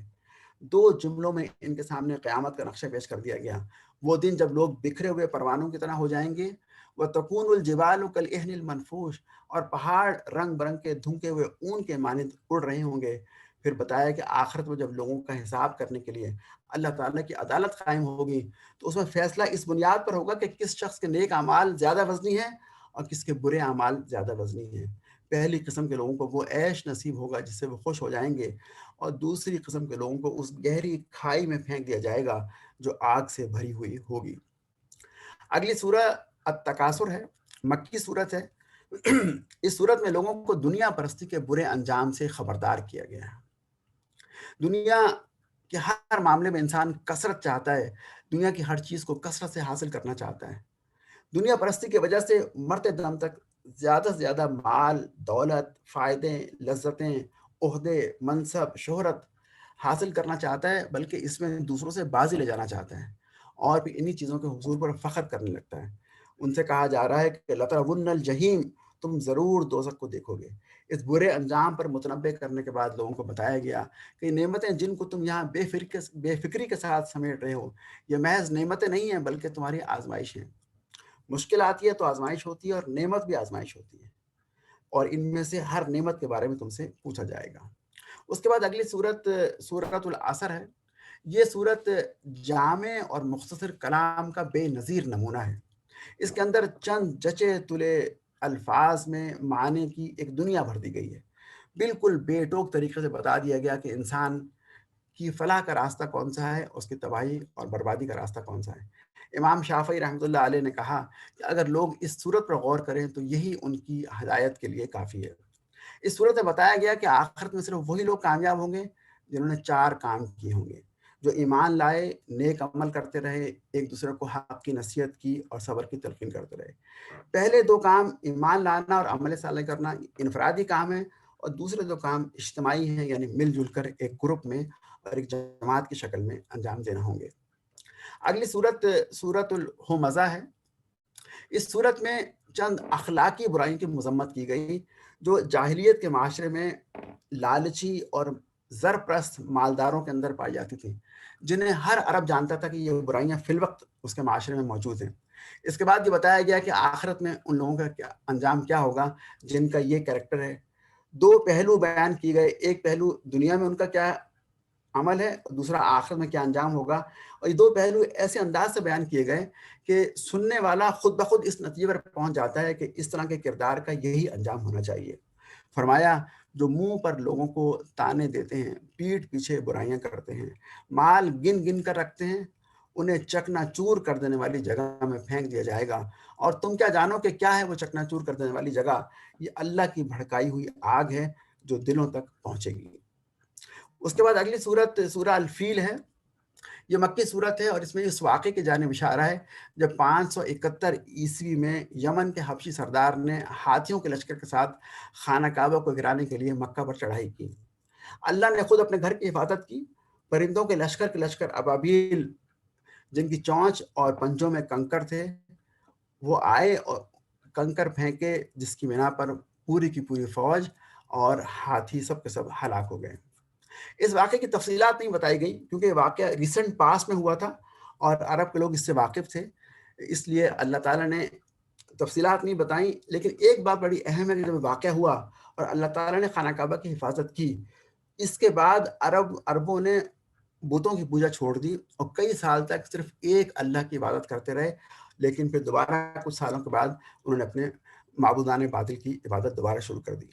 دو جملوں میں ان کے سامنے قیامت کا نقشہ پیش کر دیا گیا۔ وہ دن جب لوگ بکھرے ہوئے پروانوں کی طرح ہو جائیں گے، وَتَكُونُ الْجِبَالُ كَالْعِهْنِ الْمَنْفُوشِ، اور پہاڑ رنگ برنگ کے دھنکے ہوئے اون کے مانند اڑ رہے ہوں گے۔ پھر بتایا کہ آخرت میں جب لوگوں کا حساب کرنے کے لیے اللہ تعالیٰ کی عدالت قائم ہوگی تو اس میں فیصلہ اس بنیاد پر ہوگا کہ کس شخص کے نیک اعمال زیادہ وزنی ہیں اور کس کے برے اعمال زیادہ وزنی ہیں۔ پہلی قسم کے لوگوں کو وہ عیش نصیب ہوگا جس سے وہ خوش ہو جائیں گے، اور دوسری قسم کے لوگوں کو اس گہری کھائی میں پھینک دیا جائے گا جو آگ سے بھری ہوئی ہوگی۔ اگلی سورہ التکاثر ہے، مکی صورت ہے۔ اس صورت میں لوگوں کو دنیا پرستی کے برے انجام سے خبردار کیا گیا ہے۔ دنیا کے ہر معاملے میں انسان کثرت چاہتا ہے، دنیا کی ہر چیز کو کثرت سے حاصل کرنا چاہتا ہے۔ دنیا پرستی کی وجہ سے مرتے دم تک زیادہ سے زیادہ مال، دولت، فائدے، لذتیں، عہدے، منصب، شہرت حاصل کرنا چاہتا ہے، بلکہ اس میں دوسروں سے بازی لے جانا چاہتا ہے اور پھر انہی چیزوں کے حصول پر فخر کرنے لگتا ہے۔ ان سے کہا جا رہا ہے کہ لَتَرَوُنَّ الْجَحِيمَ، تم ضرور دوزخ کو دیکھو گے۔ اس برے انجام پر متنبہ کرنے کے بعد لوگوں کو بتایا گیا کہ نعمتیں جن کو تم یہاں بے فکری کے ساتھ سمیٹ رہے ہو، یہ محض نعمتیں نہیں ہیں بلکہ تمہاری آزمائش ہیں۔ مشکل آتی ہے تو آزمائش ہوتی ہے، اور نعمت بھی آزمائش ہوتی ہے، اور ان میں سے ہر نعمت کے بارے میں تم سے پوچھا جائے گا۔ اس کے بعد اگلی صورت سورۃ العصر ہے۔ یہ صورت جامع اور مختصر کلام کا بے نظیر نمونہ ہے۔ اس کے اندر چند جچے تلے الفاظ میں معنی کی ایک دنیا بھر دی گئی ہے۔ بالکل بے ٹوک طریقے سے بتا دیا گیا کہ انسان کی فلاح کا راستہ کون سا ہے، اس کی تباہی اور بربادی کا راستہ کون سا ہے۔ امام شافعی رحمۃ اللہ علیہ نے کہا کہ اگر لوگ اس صورت پر غور کریں تو یہی ان کی ہدایت کے لیے کافی ہے۔ اس صورت میں بتایا گیا کہ آخرت میں صرف وہی لوگ کامیاب ہوں گے جنہوں نے چار کام کیے ہوں گے، جو ایمان لائے، نیک عمل کرتے رہے، ایک دوسرے کو حق کی نصیحت کی اور صبر کی تلقین کرتے رہے۔ پہلے دو کام ایمان لانا اور عمل صالح کرنا انفرادی کام ہے، اور دوسرے دو کام اجتماعی ہیں، یعنی مل جل کر ایک گروپ میں اور ایک جماعت کی شکل میں انجام دینا ہوں گے۔ اگلی صورت سورۃ الہمزہ ہے۔ اس صورت میں چند اخلاقی برائیوں کی مذمت کی گئی جو جاہلیت کے معاشرے میں لالچی اور زر پرست مالداروں کے اندر پائی جاتی تھیں، جنہیں ہر عرب جانتا تھا کہ یہ برائیاں فی الوقت اس کے معاشرے میں موجود ہیں۔ اس کے بعد یہ بتایا گیا کہ آخرت میں ان لوگوں کا انجام کیا ہوگا جن کا یہ کریکٹر ہے۔ دو پہلو بیان کیے گئے، ایک پہلو دنیا میں ان کا کیا عمل ہے، دوسرا آخرت میں کیا انجام ہوگا، اور یہ دو پہلو ایسے انداز سے بیان کیے گئے کہ سننے والا خود بخود اس نتیجے پر پہنچ جاتا ہے کہ اس طرح کے کردار کا یہی انجام ہونا چاہیے۔ فرمایا جو منہ پر لوگوں کو تانے دیتے ہیں، پیٹھ پیچھے برائیاں کرتے ہیں، مال گن گن کر رکھتے ہیں، انہیں چکنا چور کر دینے والی جگہ میں پھینک دیا جائے گا، اور تم کیا جانو کہ کیا ہے وہ چکنا چور کر دینے والی جگہ؟ یہ اللہ کی بھڑکائی ہوئی آگ ہے جو دلوں تک پہنچے گی۔ اس کے بعد اگلی صورت سورہ الفیل ہے۔ یہ مکی صورت ہے اور اس میں اس واقعے کی جانب اشارہ ہے جب 571 عیسوی میں یمن کے حبشی سردار نے ہاتھیوں کے لشکر کے ساتھ خانہ کعبہ کو گرانے کے لیے مکہ پر چڑھائی کی۔ اللہ نے خود اپنے گھر کی حفاظت کی۔ پرندوں کے لشکر ابابیل، جن کی چونچ اور پنجوں میں کنکر تھے، وہ آئے اور کنکر پھینکے، جس کی بنا پر پوری کی پوری فوج اور ہاتھی سب کے سب ہلاک ہو گئے۔ اس واقعے کی تفصیلات نہیں بتائی گئی کیونکہ یہ واقعہ ریسنٹ پاس میں ہوا تھا اور عرب کے لوگ اس سے واقف تھے، اس لیے اللہ تعالیٰ نے تفصیلات نہیں بتائیں۔ لیکن ایک بات بڑی اہم ہے کہ جب واقعہ ہوا اور اللہ تعالیٰ نے خانہ کعبہ کی حفاظت کی، اس کے بعد عربوں نے بتوں کی پوجا چھوڑ دی اور کئی سال تک صرف ایک اللہ کی عبادت کرتے رہے، لیکن پھر دوبارہ کچھ سالوں کے بعد انہوں نے اپنے معبودان باطل کی عبادت دوبارہ شروع کر دی۔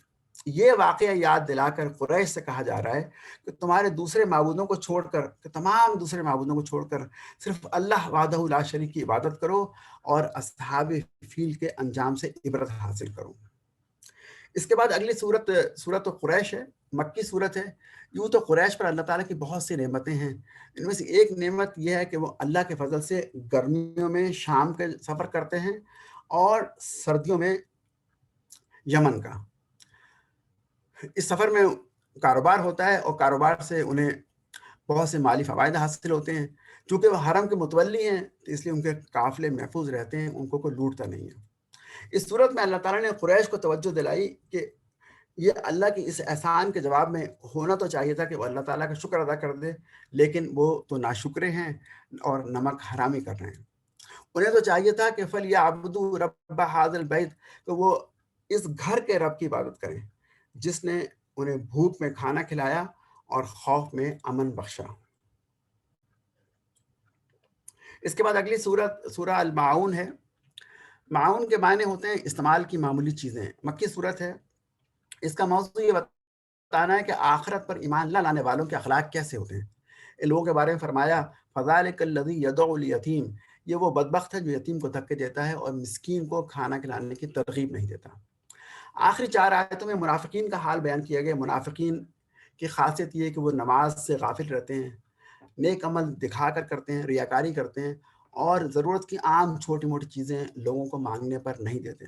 یہ واقعہ یاد دلا کر قریش سے کہا جا رہا ہے کہ تمہارے دوسرے معبودوں کو چھوڑ کر، کہ تمام دوسرے معبودوں کو چھوڑ کر صرف اللہ وحدہ لا شریک کی عبادت کرو اور اصحاب فیل کے انجام سے عبرت حاصل کرو۔ اس کے بعد اگلی سورت قریش ہے، مکی صورت ہے۔ یوں تو قریش پر اللہ تعالیٰ کی بہت سی نعمتیں ہیں، ان میں سے ایک نعمت یہ ہے کہ وہ اللہ کے فضل سے گرمیوں میں شام کے سفر کرتے ہیں اور سردیوں میں یمن کا۔ اس سفر میں کاروبار ہوتا ہے اور کاروبار سے انہیں بہت سے مالی فوائد حاصل ہوتے ہیں۔ چونکہ وہ حرم کے متولی ہیں تو اس لیے ان کے قافلے محفوظ رہتے ہیں، ان کو کوئی لوٹتا نہیں ہے۔ اس صورت میں اللہ تعالیٰ نے قریش کو توجہ دلائی کہ یہ اللہ کے اس احسان کے جواب میں ہونا تو چاہیے تھا کہ وہ اللہ تعالیٰ کا شکر ادا کر دے، لیکن وہ تو ناشکرے ہیں اور نمک حرامی کر رہے ہیں۔ انہیں تو چاہیے تھا کہ فَلْيَعْبُدُوا رَبَّ هَٰذَا الْبَيْتِ، کہ وہ اس گھر کے رب کی عبادت کریں جس نے انہیں بھوک میں کھانا کھلایا اور خوف میں امن بخشا۔ اس کے بعد اگلی سورت سورہ المعون ہے۔ معاون کے معنی ہوتے ہیں استعمال کی معمولی چیزیں، مکی صورت ہے۔ اس کا موضوع یہ بتانا ہے کہ آخرت پر ایمان نہ لانے والوں کے اخلاق کیسے ہوتے ہیں۔ ان لوگوں کے بارے میں فرمایا فَذَٰلِكَ الَّذِي يَدْعُو الْيَتِيمَ، یہ وہ بدبخت ہے جو یتیم کو دھکے دیتا ہے اور مسکین کو کھانا کھلانے کی ترغیب نہیں دیتا۔ آخری 4 آیتوں میں منافقین کا حال بیان کیا گیا۔ منافقین کی خاصیت یہ ہے کہ وہ نماز سے غافل رہتے ہیں، نیک عمل دکھا کر کرتے ہیں، ریاکاری کرتے ہیں، اور ضرورت کی عام چھوٹی موٹی چیزیں لوگوں کو مانگنے پر نہیں دیتے۔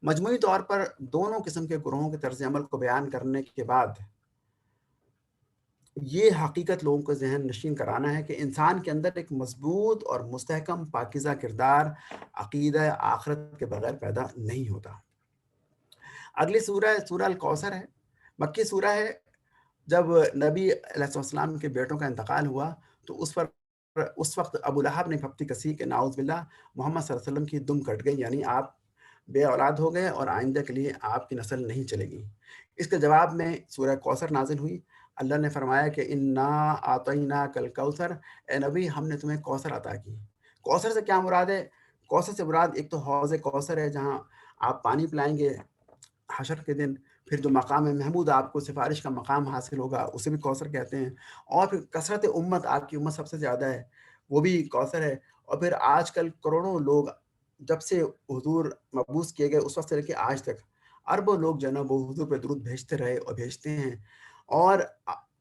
مجموعی طور پر دونوں قسم کے گروہوں کے طرز عمل کو بیان کرنے کے بعد یہ حقیقت لوگوں کو ذہن نشین کرانا ہے کہ انسان کے اندر ایک مضبوط اور مستحکم پاکیزہ کردار عقیدہ آخرت کے بغیر پیدا نہیں ہوتا۔ اگلی سورہ سورہ الکوثر ہے، مکی سورہ ہے۔ جب نبی علیہ السلام کے بیٹوں کا انتقال ہوا تو اس وقت ابو لہب نے کھپتی کسی کہ ناؤذ باللہ محمد صلی اللہ علیہ وسلم کی دم کٹ گئی، یعنی آپ بے اولاد ہو گئے اور آئندہ کے لیے آپ کی نسل نہیں چلے گی۔ اس کے جواب میں سورہ کوثر نازل ہوئی۔ اللہ نے فرمایا کہ انا اعطیناک الکوثر، اے نبی ہم نے تمہیں کوثر عطا کی۔ کوثر سے کیا مراد ہے؟ کوثر سے مراد ایک تو حوض کوثر ہے جہاں آپ پانی پلائیں گے حشر کے دن، پھر جو مقام محمود آپ کو سفارش کا مقام حاصل ہوگا اسے بھی کوثر کہتے ہیں، اور پھر کثرت امت، آپ کی امت سب سے زیادہ ہے وہ بھی کوثر ہے، اور پھر آج کل کروڑوں لوگ جب سے حضور مبعوث کیے گئے اس وقت سے لے کے آج تک اربوں لوگ جو ہے نا وہ حضور پہ درود بھیجتے رہے اور بھیجتے ہیں، اور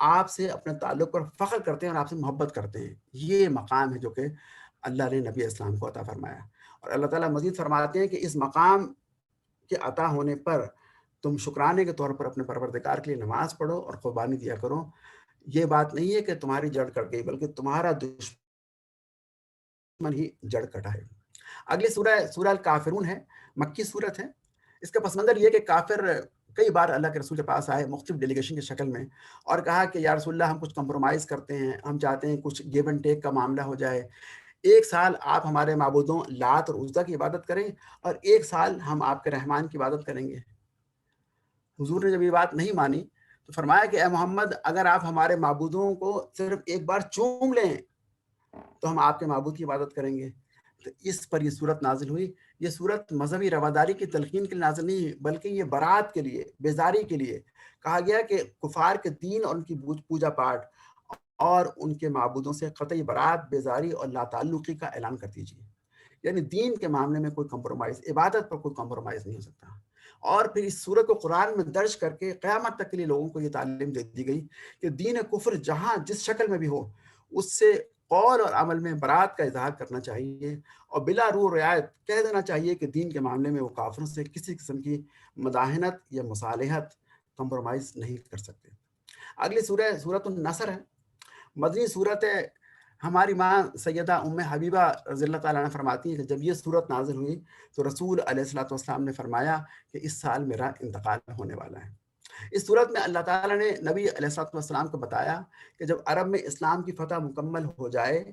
آپ سے اپنے تعلق پر فخر کرتے ہیں اور آپ سے محبت کرتے ہیں۔ یہ مقام ہے جو کہ اللہ نے نبی اسلام کو عطا فرمایا، اور اللہ تعالیٰ مزید فرماتے ہیں کہ اس مقام کے عطا ہونے پر تم شکرانے کے طور پر اپنے پروردگار کے لیے نماز پڑھو اور قربانی دیا کرو۔ یہ بات نہیں ہے کہ تمہاری جڑ کٹ گئی، بلکہ تمہارا دشمن ہی جڑ کٹا ہے۔ اگلی سورہ سورہ الکافرون ہے، مکی صورت ہے۔ اس کا پس منظر یہ کہ کافر کئی بار اللہ کے رسول کے پاس آئے مختلف ڈیلیگیشن کی شکل میں اور کہا کہ یا رسول اللہ ہم کچھ کمپرومائز کرتے ہیں، ہم چاہتے ہیں کچھ گیو اینڈ ٹیک کا معاملہ ہو جائے، 1 سال آپ ہمارے معبودوں لات اور عزا کی عبادت کریں اور 1 سال ہم آپ کے رحمان کی عبادت کریں گے۔ حضور نے جب یہ بات نہیں مانی تو فرمایا کہ اے محمد اگر آپ ہمارے معبودوں کو صرف ایک بار چوم لیں تو ہم آپ کے معبود کی عبادت کریں گے۔ تو اس پر یہ صورت نازل ہوئی۔ یہ صورت مذہبی رواداری کی تلقین کے لیے نازل نہیں ہوئی، بلکہ یہ برات کے لیے، بیزاری کے لیے کہا گیا کہ کفار کے دین اور ان کی پوجا پاٹ اور ان کے معبودوں سے قطعی برات، بیزاری اور لا تعلقی کا اعلان کر دیجیے۔ یعنی دین کے معاملے میں کوئی کمپرومائز، عبادت پر کوئی کمپرومائز نہیں ہو سکتا۔ اور پھر اس صورت کو قرآن میں درج کر کے قیامت تک کے لیے لوگوں کو یہ تعلیم دے دی گئی کہ دین کفر جہاں جس شکل میں بھی ہو اس سے قول اور عمل میں برات کا اظہار کرنا چاہیے، اور بلا روح و رعایت کہہ دینا چاہیے کہ دین کے معاملے میں وہ کافروں سے کسی قسم کی مداہنت یا مصالحت، کمپرومائز نہیں کر سکتے۔ اگلی سورہ سورۃ النصر ہے، مدنی صورت ہے۔ ہماری ماں سیدہ ام حبیبہ رضی اللہ تعالیٰ عنہ فرماتی ہیں کہ جب یہ صورت نازل ہوئی تو رسول علیہ الصلوۃ والسلام نے فرمایا کہ اس سال میرا انتقال ہونے والا ہے۔ اس صورت میں اللہ تعالیٰ نے نبی علیہ الصلوۃ والسلام کو بتایا کہ جب عرب میں اسلام کی فتح مکمل ہو جائے،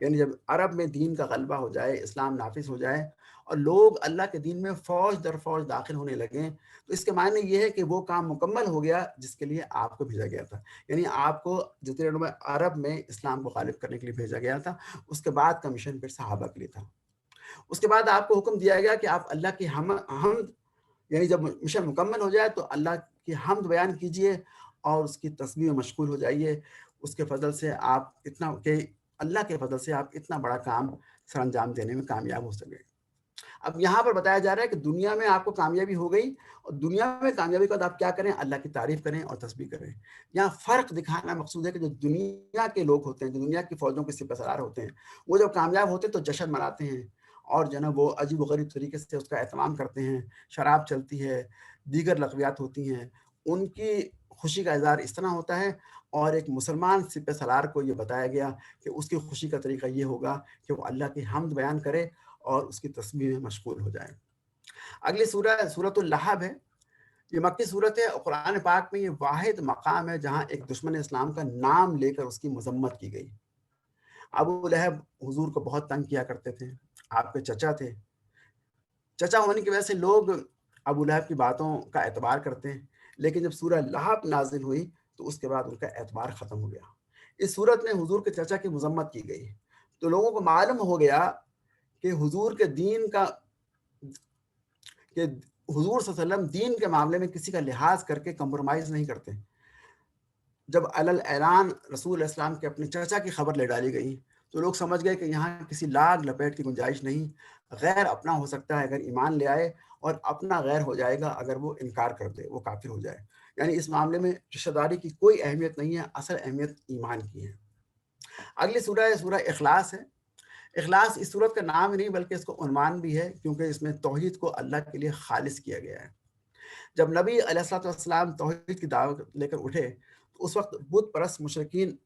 یعنی جب عرب میں دین کا غلبہ ہو جائے، اسلام نافذ ہو جائے اور لوگ اللہ کے دین میں فوج در فوج داخل ہونے لگیں، تو اس کے معنی یہ ہے کہ وہ کام مکمل ہو گیا جس کے لیے آپ کو بھیجا گیا تھا۔ یعنی آپ کو جزیرہ نما عرب میں اسلام کو غالب کرنے کے لیے بھیجا گیا تھا۔ اس کے بعد کا مشن پھر صحابہ کے لیے تھا۔ اس کے بعد آپ کو حکم دیا گیا کہ آپ اللہ کی حمد، یعنی جب مشن مکمل ہو جائے تو اللہ کی حمد بیان کیجئے اور اس کی تسبیح میں مشغول ہو جائیے۔ اس کے فضل سے آپ اتنا کہ اللہ کے فضل سے آپ اتنا بڑا کام سر انجام دینے میں کامیاب ہو سکے۔ اب یہاں پر بتایا جا رہا ہے کہ دنیا میں آپ کو کامیابی ہو گئی، اور دنیا میں کامیابی کے بعد آپ کیا کریں؟ اللہ کی تعریف کریں اور تسبیح کریں۔ یہاں فرق دکھانا مقصود ہے کہ جو دنیا کے لوگ ہوتے ہیں، جو دنیا کی فوجوں کے سپہ سالار ہوتے ہیں، وہ جب کامیاب ہوتے ہیں تو جشن مناتے ہیں اور جو ہے نا وہ عجیب و غریب طریقے سے اس کا اہتمام کرتے ہیں، شراب چلتی ہے، دیگر لغویات ہوتی ہیں، ان کی خوشی کا اظہار اس طرح ہوتا ہے، اور ایک مسلمان سپہ سالار کو یہ بتایا گیا کہ اس کی خوشی کا طریقہ یہ ہوگا کہ وہ اللہ کی حمد بیان کرے اور اس کی تسبیح میں مشغول ہو جائے۔ اگلی سورہ سورۃ اللہب ہے۔ یہ مکی صورت ہے اور قرآن پاک میں یہ واحد مقام ہے جہاں ایک دشمن اسلام کا نام لے کر اس کی مذمت کی گئی۔ ابو لہب حضور کو بہت تنگ کیا کرتے تھے، آپ کے چچا تھے، چچا ہونے کی وجہ سے لوگ ابو لہب کی باتوں کا اعتبار کرتے ہیں، لیکن جب سورہ لہب نازل ہوئی تو اس کے بعد ان کا اعتبار ختم ہو گیا۔ اس صورت میں حضور کے چچا کی مذمت کی گئی تو لوگوں کو معلوم ہو گیا کہ حضور کے دین کا کہ حضور صلی اللہ علیہ وسلم دین کے معاملے میں کسی کا لحاظ کر کے کمپرومائز نہیں کرتے۔ جب اعلان رسول علیہ السلام کے اپنے چچا کی خبر لے ڈالی گئی تو لوگ سمجھ گئے کہ یہاں کسی لاگ لپیٹ کی گنجائش نہیں، غیر اپنا ہو سکتا ہے اگر ایمان لے آئے، اور اپنا غیر ہو جائے گا اگر وہ انکار کر دے، وہ کافر ہو جائے۔ یعنی اس معاملے میں رشتہ داری کی کوئی اہمیت نہیں ہے، اصل اہمیت ایمان کی ہے۔ اگلی سورہ ہے سورہ اخلاص ہے۔ اخلاص اس صورت کا نام ہی نہیں بلکہ اس کو عنوان بھی ہے، کیونکہ اس میں توحید کو اللہ کے لیے خالص کیا گیا ہے۔ جب نبی علیہ الصلوۃ والسلام توحید کی دعوت لے کر اٹھے تو اس وقت بت پرست مشرکین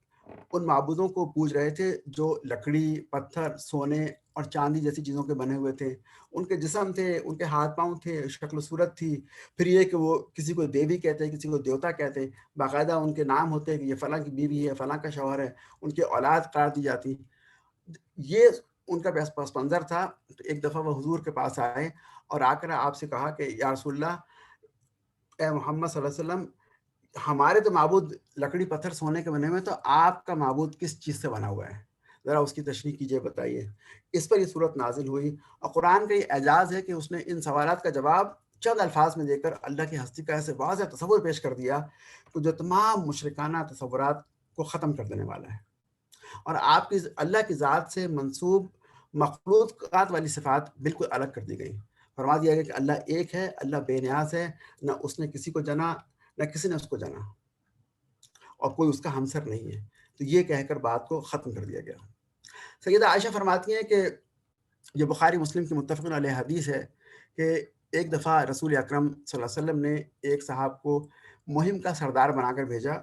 ان معبودوں کو پوج رہے تھے جو لکڑی، پتھر، سونے اور چاندی جیسی چیزوں کے بنے ہوئے تھے۔ ان کے جسم تھے، ان کے ہاتھ پاؤں تھے، شکل و صورت تھی، پھر یہ کہ وہ کسی کو دیوی کہتے، کسی کو دیوتا کہتے، باقاعدہ ان کے نام ہوتے کہ یہ فلاں کی بیوی ہے، فلاں کا شوہر ہے، ان کی اولاد قرار دی جاتی۔ یہ ان کا پس منظر تھا۔ تو ایک دفعہ وہ حضور کے پاس آئے اور آ کر آپ سے کہا کہ یا رسول اللہ، اے محمد صلی اللہ علیہ وسلم، ہمارے تو معبود لکڑی، پتھر، سونے کے بنے ہوئے ہیں، تو آپ کا معبود کس چیز سے بنا ہوا ہے؟ ذرا اس کی تشریح کیجیے، بتائیے۔ اس پر یہ صورت نازل ہوئی اور قرآن کا یہ اعجاز ہے کہ اس نے ان سوالات کا جواب چند الفاظ میں دے کر اللہ کی ہستی کا ایسے واضح تصور پیش کر دیا کہ جو تمام مشرکانہ تصورات کو ختم کر دینے والا ہے، اور آپ کی اللہ کی ذات سے منسوب مخلوقات والی صفات بالکل الگ کر دی گئی۔ فرما دیا گیا کہ اللہ ایک ہے، اللہ بے نیاز ہے، نہ اس نے کسی کو جنا، نہ کسی نے اس کو جنا، اور کوئی اس کا ہمسر نہیں ہے۔ تو یہ کہہ کر بات کو ختم کر دیا گیا۔ سیدہ عائشہ فرماتی ہیں کہ یہ بخاری مسلم کی متفق علیہ حدیث ہے کہ ایک دفعہ رسول اکرم صلی اللہ علیہ وسلم نے ایک صاحب کو مہم کا سردار بنا کر بھیجا۔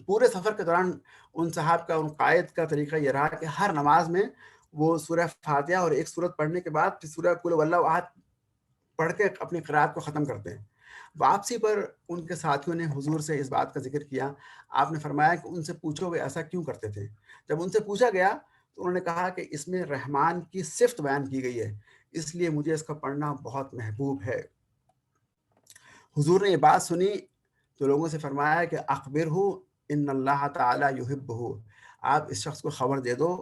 پورے سفر کے دوران ان صاحب کا، ان قائد کا طریقہ یہ رہا کہ ہر نماز میں وہ سورہ فاتحہ اور ایک سورت پڑھنے کے بعد پھر سورہ قل واللہ احد پڑھ کے اپنی قرات کو ختم کرتے ہیں۔ واپسی پر ان کے ساتھیوں نے حضور سے اس بات کا ذکر کیا۔ آپ نے فرمایا کہ ان سے پوچھو وہ ایسا کیوں کرتے تھے۔ جب ان سے پوچھا گیا تو انہوں نے کہا کہ اس میں رحمان کی صفت بیان کی گئی ہے، اس لیے مجھے اس کا پڑھنا بہت محبوب ہے۔ حضور نے یہ بات سنی تو لوگوں سے فرمایا کہ اخبرہ ان اللہ تعالیٰ یحبہ، آپ اس شخص کو خبر دے دو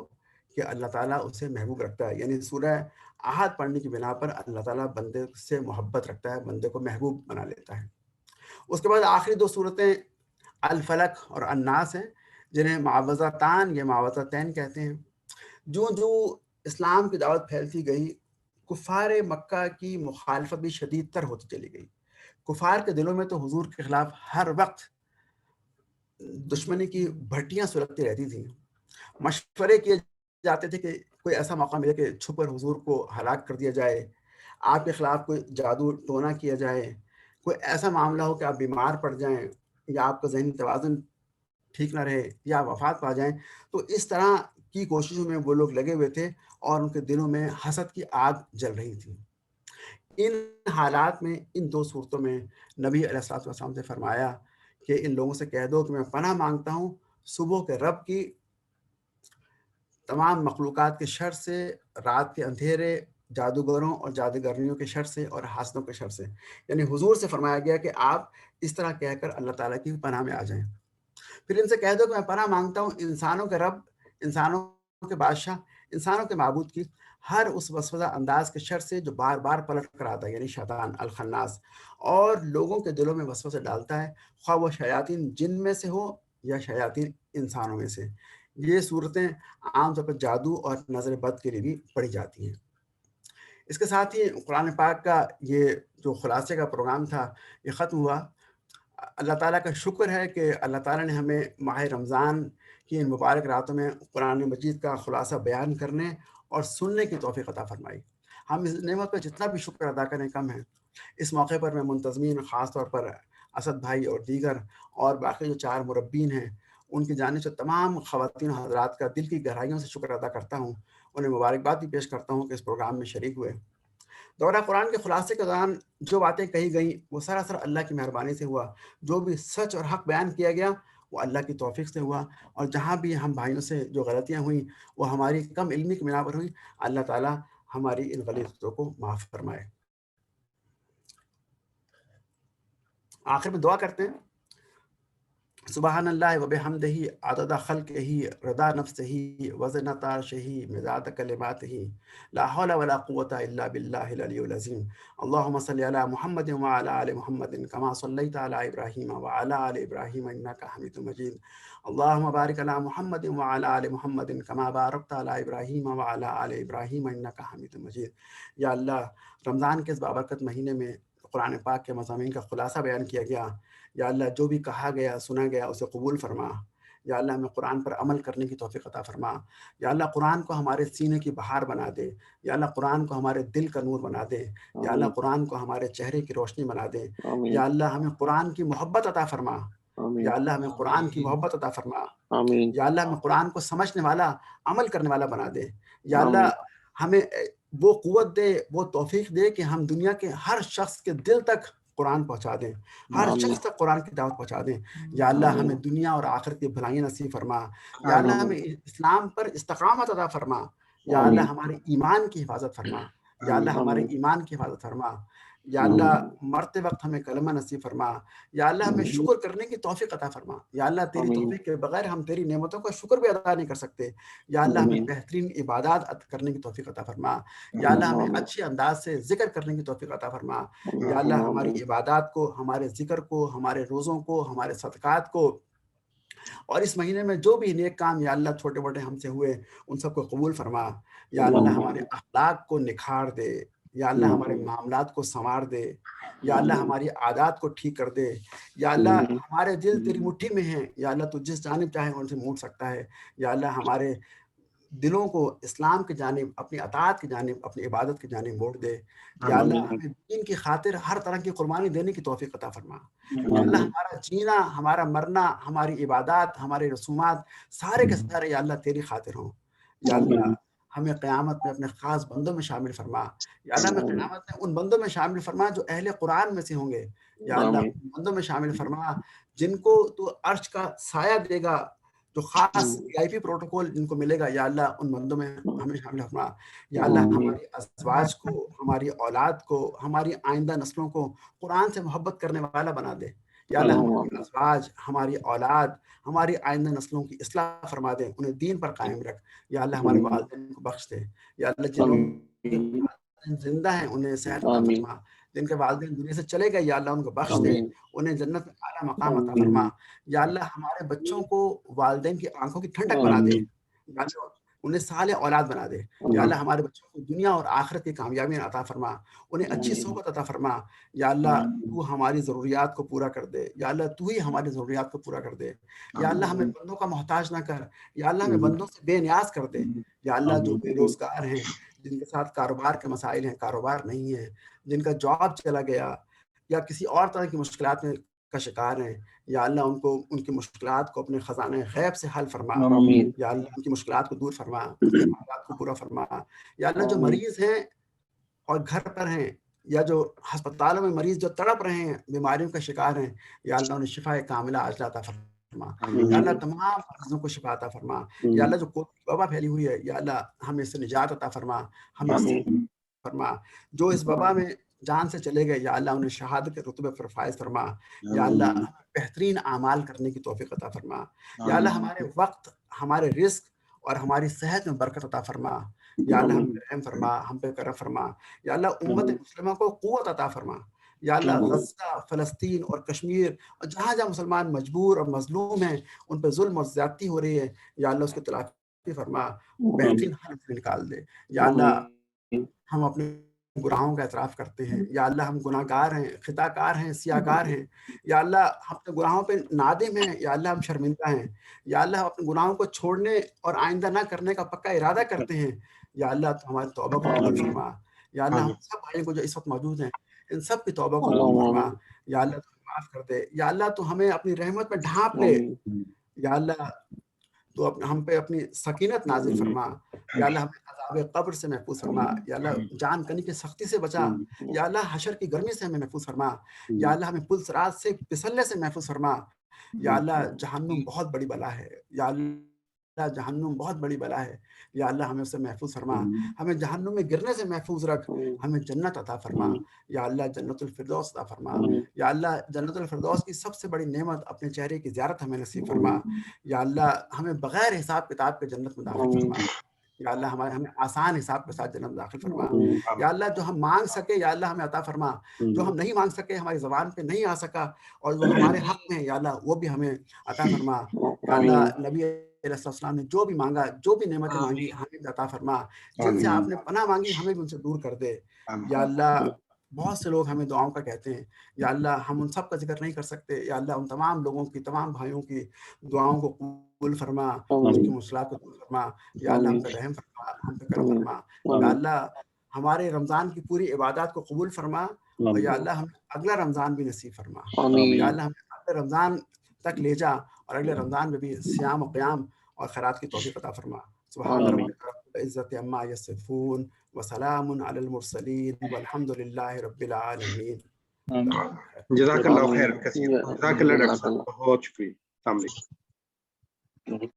کہ اللہ تعالیٰ اسے محبوب رکھتا ہے۔ یعنی سورہ احد پڑھنے کی بنا پر اللہ تعالیٰ بندے سے محبت رکھتا ہے، بندے کو محبوب بنا لیتا ہے۔ اس کے بعد آخری دو صورتیں الفلق اور الناس ہیں، جنہیں معوذتان یا معوذتین کہتے ہیں۔ جو اسلام کی دعوت پھیلتی گئی، کفار مکہ کی مخالفت بھی شدید تر ہوتی چلی گئی۔ کفار کے دلوں میں تو حضور کے خلاف ہر وقت دشمنی کی بھٹیاں سلگتی رہتی تھیں۔ مشورے کیے جاتے تھے کہ کوئی ایسا موقع ملے کہ چھپ کر حضور کو ہلاک کر دیا جائے، آپ کے خلاف کوئی جادو ٹونا کیا جائے، کوئی ایسا معاملہ ہو کہ آپ بیمار پڑ جائیں یا آپ کا ذہنی توازن ٹھیک نہ رہے یا آپ وفات پا جائیں۔ تو اس طرح کی کوششوں میں وہ لوگ لگے ہوئے تھے اور ان کے دلوں میں حسد کی آگ جل رہی تھی۔ ان حالات میں، ان دو صورتوں میں نبی علیہ الصلوۃ والسلام سے فرمایا کہ ان لوگوں سے کہہ دو کہ میں پناہ مانگتا ہوں صبح کے رب کی، تمام مخلوقات کے شر سے، رات کے اندھیرے، جادوگروں اور جادوگرنیوں کے شر سے اور حاسدوں کے شر سے۔ یعنی حضور سے فرمایا گیا کہ آپ اس طرح کہہ کر اللہ تعالیٰ کی پناہ میں آ جائیں۔ پھر ان سے کہہ دو کہ میں پناہ مانگتا ہوں انسانوں کے رب، انسانوں کے بادشاہ، انسانوں کے معبود کی ہر اس وسوسہ انداز کے شر سے جو بار بار پلٹ کر آتا ہے، یعنی شیطان الخناس، اور لوگوں کے دلوں میں وسوسے ڈالتا ہے، خواہ وہ شیاطین جن میں سے ہو یا شیاطین انسانوں میں سے۔ یہ صورتیں عام طور پر جادو اور نظر بد کے لیے بھی پڑھی جاتی ہیں۔ اس کے ساتھ ہی قرآن پاک کا یہ جو خلاصے کا پروگرام تھا یہ ختم ہوا۔ اللہ تعالیٰ کا شکر ہے کہ اللہ تعالیٰ نے ہمیں ماہ رمضان کی ان مبارک راتوں میں قرآن مجید کا خلاصہ بیان کرنے اور سننے کی توفیق عطا فرمائی۔ ہم اس نعمت پر جتنا بھی شکر ادا کریں کم ہے۔ اس موقع پر میں منتظمین، خاص طور پر اسد بھائی اور دیگر اور باقی جو 4 مربین ہیں، ان کی جانب سے تمام خواتین و حضرات کا دل کی گہرائیوں سے شکر ادا کرتا ہوں، انہیں مبارکباد بھی پیش کرتا ہوں کہ اس پروگرام میں شریک ہوئے۔ دورہ قرآن کے خلاصے کے دوران جو باتیں کہی گئیں وہ سراسر اللہ کی مہربانی سے ہوا. جو بھی سچ اور حق بیان کیا گیا وہ اللہ کی توفیق سے ہوا، اور جہاں بھی ہم بھائیوں سے جو غلطیاں ہوئیں وہ ہماری کم علمی کی بنا پر ہوئی. اللہ تعالیٰ ہماری ان غلطیوں کو معاف فرمائے. آخر میں دعا کرتے ہیں. سبحان اللہ و بحمدہ عدد خلقہ رضا نفسہ وزنۃ عرشہ مداد کلماتہ لا حول ولا قوة الا باللہ العلی العظیم. اللہم صلی علی محمد وعلی آل محمد کما صلیت علی ابراہیم وعلی آل ابراہیم انک حمید مجید. اللہم بارک علی محمد وعلی آل محمد کما بارکت علی ابراہیم وعلی آل ابراہیم انک حمید مجید. یا اللہ، رمضان کے اس بابرکت مہینے میں قرآن پاک کے مضامین کا خلاصہ بیان کیا گیا. یا اللہ، جو بھی کہا گیا سنا گیا اسے قبول فرما. یا اللہ، ہمیں قرآن پر عمل کرنے کی توفیق عطا فرما. یا اللہ، قرآن کو ہمارے سینے کی بہار بنا دے. یا اللہ، قرآن کو ہمارے دل کا نور بنا دے. یا اللہ، قرآن کو ہمارے چہرے کی روشنی بنا دے. یا اللہ، ہمیں قرآن کی محبت عطا فرما. یا اللہ، ہمیں قرآن کی محبت عطا فرما. یا اللہ، ہمیں قرآن کو سمجھنے والا، عمل کرنے والا بنا دے. یا اللہ، ہمیں وہ قوت دے، وہ توفیق دے کہ ہم دنیا کے ہر شخص کے دل تک قرآن پہنچا دیں، ہر شخص تک قرآن کی دعوت پہنچا دیں. یا اللہ، ہمیں دنیا اور آخرت کی بھلائیاں نصیب فرما. یا اللہ، ہمیں اسلام پر استقامت عطا فرما. یا اللہ، ہمارے ایمان کی حفاظت فرما. یا اللہ، ہمارے ایمان کی حفاظت فرما. یا اللہ، مرتے وقت ہمیں کلمہ نصیب فرما. یا اللہ، ہمیں شکر کرنے کی توفیق عطا فرما. یا اللہ، تیری توفیق کے بغیر ہم تیری نعمتوں کا شکر بھی ادا نہیں کر سکتے. یا اللہ، ہمیں بہترین عبادات کرنے کی توفیق عطا فرما. یا اللہ، ہمیں اچھے انداز سے ذکر کرنے کی توفیق عطا فرما. یا اللہ، ہماری عبادات کو، ہمارے ذکر کو، ہمارے روزوں کو، ہمارے صدقات کو، اور اس مہینے میں جو بھی نیک کام یا اللہ چھوٹے بڑے ہم سے ہوئے ان سب کو قبول فرما. یا اللہ، ہمارے اخلاق کو نکھار دے. یا اللہ، ہمارے معاملات کو سنوار دے. یا اللہ، ہماری عادات کو ٹھیک کر دے. یا اللہ، ہمارے دل تیری مٹھی میں ہیں. یا اللہ، تو جس جانب چاہے ان سے موڑ سکتا ہے. یا اللہ، ہمارے دلوں کو اسلام کی جانب، اپنی اطاعت کی جانب، اپنی عبادت کی جانب موڑ دے. یا اللہ، ہمیں دین کی خاطر ہر طرح کی قربانی دینے کی توفیق عطا فرما. یا اللہ، ہمارا جینا، ہمارا مرنا، ہماری عبادات، ہمارے رسومات سارے کے سارے یا اللہ تیری خاطر ہوں. یا اللہ، ہمیں قیامت میں اپنے خاص بندوں میں شامل فرما. یا اللہ، ہمیں قیامت میں ان بندوں میں شامل فرما جو اہل قرآن میں سے ہوں گے. یا اللہ، ان بندوں میں شامل فرما جن کو تو عرش کا سایہ دے گا، جو خاص VIP پروٹوکول جن کو ملے گا. یا اللہ، ان بندوں میں ہمیں شامل فرما. یا اللہ، ہماری ازواج کو، ہماری اولاد کو، ہماری آئندہ نسلوں کو قرآن سے محبت کرنے والا بنا دے. یا اللہ، ہماری ازواج، ہماری اولاد، ہماری آئندہ نسلوں کی اصلاح فرما دے، انہیں دین پر قائم رکھ. یا اللہ، ہمارے والدین کو بخش دے. یا اللہ، جن لوگوں کے والدین زندہ ہیں انہیں صحت عطا فرما. جن کے والدین دنیا سے چلے گئے یا اللہ ان کو بخش دے، انہیں جنت میں اعلیٰ مقام عطا فرما. یا اللہ، ہمارے بچوں کو والدین کی آنکھوں کی ٹھنڈک بنا دے. یا اللہ، انہیں صالح اولاد بنا دے. یا اللہ، ہمارے بچوں کو دنیا اور آخرت کی کامیابیاں عطا فرما، انہیں اچھی صحبت عطا فرما. یا اللہ، تو ہماری ضروریات کو پورا کر دے. یا اللہ، تو ہی ہماری ضروریات کو پورا کر دے. یا اللہ، ہمیں بندوں کا محتاج نہ کر. یا اللہ، ہمیں بندوں سے بے نیاز کر دے. یا اللہ، جو بے روزگار ہیں، جن کے ساتھ کاروبار کے مسائل ہیں، کاروبار نہیں ہے، جن کا جاب چلا گیا یا کسی اور طرح کی مشکلات میں کا شکار ہیں، یا اللہ ان کی مشکلات کو اپنے خزانے غیب سے حل فرما. یا اللہ، ان کی مشکلات کو دور فرما، ان کی حاجات کو پورا فرما. یا اللہ، جو مریض ہیں اور گھر پر ہیں، یا جو ہسپتالوں میں مریض جو تڑپ رہے ہیں، بیماریوں کا شکار ہیں، یا اللہ انہیں شفا کاملہ عاجلہ عطا فرما. یا اللہ، تمام مریضوں کو شفا عطا فرما. یا اللہ، جو کووڈ وبا پھیلی ہوئی ہے، یا اللہ ہمیں اس سے نجات عطا فرما، ہمیں اس سے فرما. جو اس وبا میں جان سے چلے گئے، یا اللہ انہیں شہادت کے رتبے پر فائز فرما. یا اللہ، بہترین اعمال کرنے کی توفیق عطا فرما. یا اللہ، ہمارے وقت، ہمارے رزق اور ہماری صحت میں برکت عطا فرما. یا اللہ، ہم پہ رحم فرما، ہم پہ کرم فرما. یا اللہ، امت مسلمہ کو قوت عطا فرما. یا اللہ، غزہ، فلسطین اور کشمیر اور جہاں جہاں مسلمان مجبور اور مظلوم ہیں، ان پہ ظلم اور زیادتی ہو رہی ہے، یا اللہ اس کی تلافی فرما، بہترین حل سے نکال دے. یا اللہ، ہم اپنے گناہوں کا اعتراف کرتے ہیں. یا اللہ، ہم گناہ گار ہیں، خطا کار ہیں، سیاہ کار ہیں. یا اللہ، ہم اپنے گناہوں پہ نادم ہیں. یا اللہ، ہم شرمندہ ہیں. یا اللہ، ہم اپنے گناہوں کو چھوڑنے اور آئندہ نہ کرنے کا پکا ارادہ کرتے ہیں. یا اللہ، تو ہماری توبہ کو قبول فرما. یا اللہ، ہم سب بھائیوں کو جو اس وقت موجود ہیں ان سب کی توبہ کو قبول فرما. یا اللہ، تو معاف کر دے. یا اللہ، تو ہمیں اپنی رحمت میں ڈھانپ لے. یا اللہ، تو ہم پہ اپنی سکینت نازل فرما. یا اللہ، ہمیں عذاب قبر سے محفوظ فرما یا اللہ، جان کنی کی سختی سے بچا یا اللہ، حشر کی گرمی سے ہمیں محفوظ فرما یا اللہ، ہمیں پل صراط سے پھسلنے سے محفوظ فرما یا اللہ، جہنم بہت بڑی بلا ہے یا اللہ، جہنم بہت بڑی بلا ہے یا اللہ، ہمیں اس سے محفوظ فرما، ہمیں جہنم میں گرنے سے محفوظ رکھ، ہمیں جنت عطا فرما یا اللہ، جنت الفردوس عطا فرما یا اللہ، جنت الفردوس کی سب سے بڑی نعمت اپنے چہرے کی زیارت ہمیں نصیب فرما یا اللہ، ہمیں بغیر حساب کتاب کے جنت میں داخل فرما یا اللہ، ہمیں آسان حساب کے ساتھ جنت میں داخل فرما یا اللہ، جو ہم مانگ سکے یا اللہ ہمیں عطا فرما، جو ہم نہیں مانگ سکے، ہماری زبان پہ نہیں آ سکا اور وہ ہمارے حق میں ہے یا اللہ، وہ بھی ہمیں عطا فرما یا اللہ، نبی علیہ السلام نے جو بھی مانگا، جو بھی نعمتیں مانگی، ہمیں بھی عطا فرما، جن سے آپ نے پناہ مانگی ہمیں بھی ان سے دور کر دے یا اللہ۔ بہت سے لوگ ہمیں دعاؤں کا کہتے ہیں یا اللہ، ہم ان سب کا ذکر نہیں کر سکتے یا اللہ، ان تمام لوگوں کی، تمام بھائیوں کی دعاؤں کو قبول فرما، ان کی مشکلات کو دور فرما یا اللہ، ہم پہ رحم فرما، ہم پہ کرم فرما یا اللہ، ہمارے رمضان کی پوری عبادات کو قبول فرما اور یا اللہ، ہمیں اگلا رمضان بھی نصیب فرما یا اللہ، ہمیں اگلے رمضان تک لے جا اور اگلے رمضان میں بھی صیام و قیام اور خیرات کی توفیق عطا فرما۔ سبحان ربک رب العزت عما یصفون وسلام علی المرسلین والحمد للہ رب العالمین۔ جزاک اللہ خیر کثیر، جزاک اللہ ڈاکٹر صاحب، بہت شکریہ، السلام علیکم۔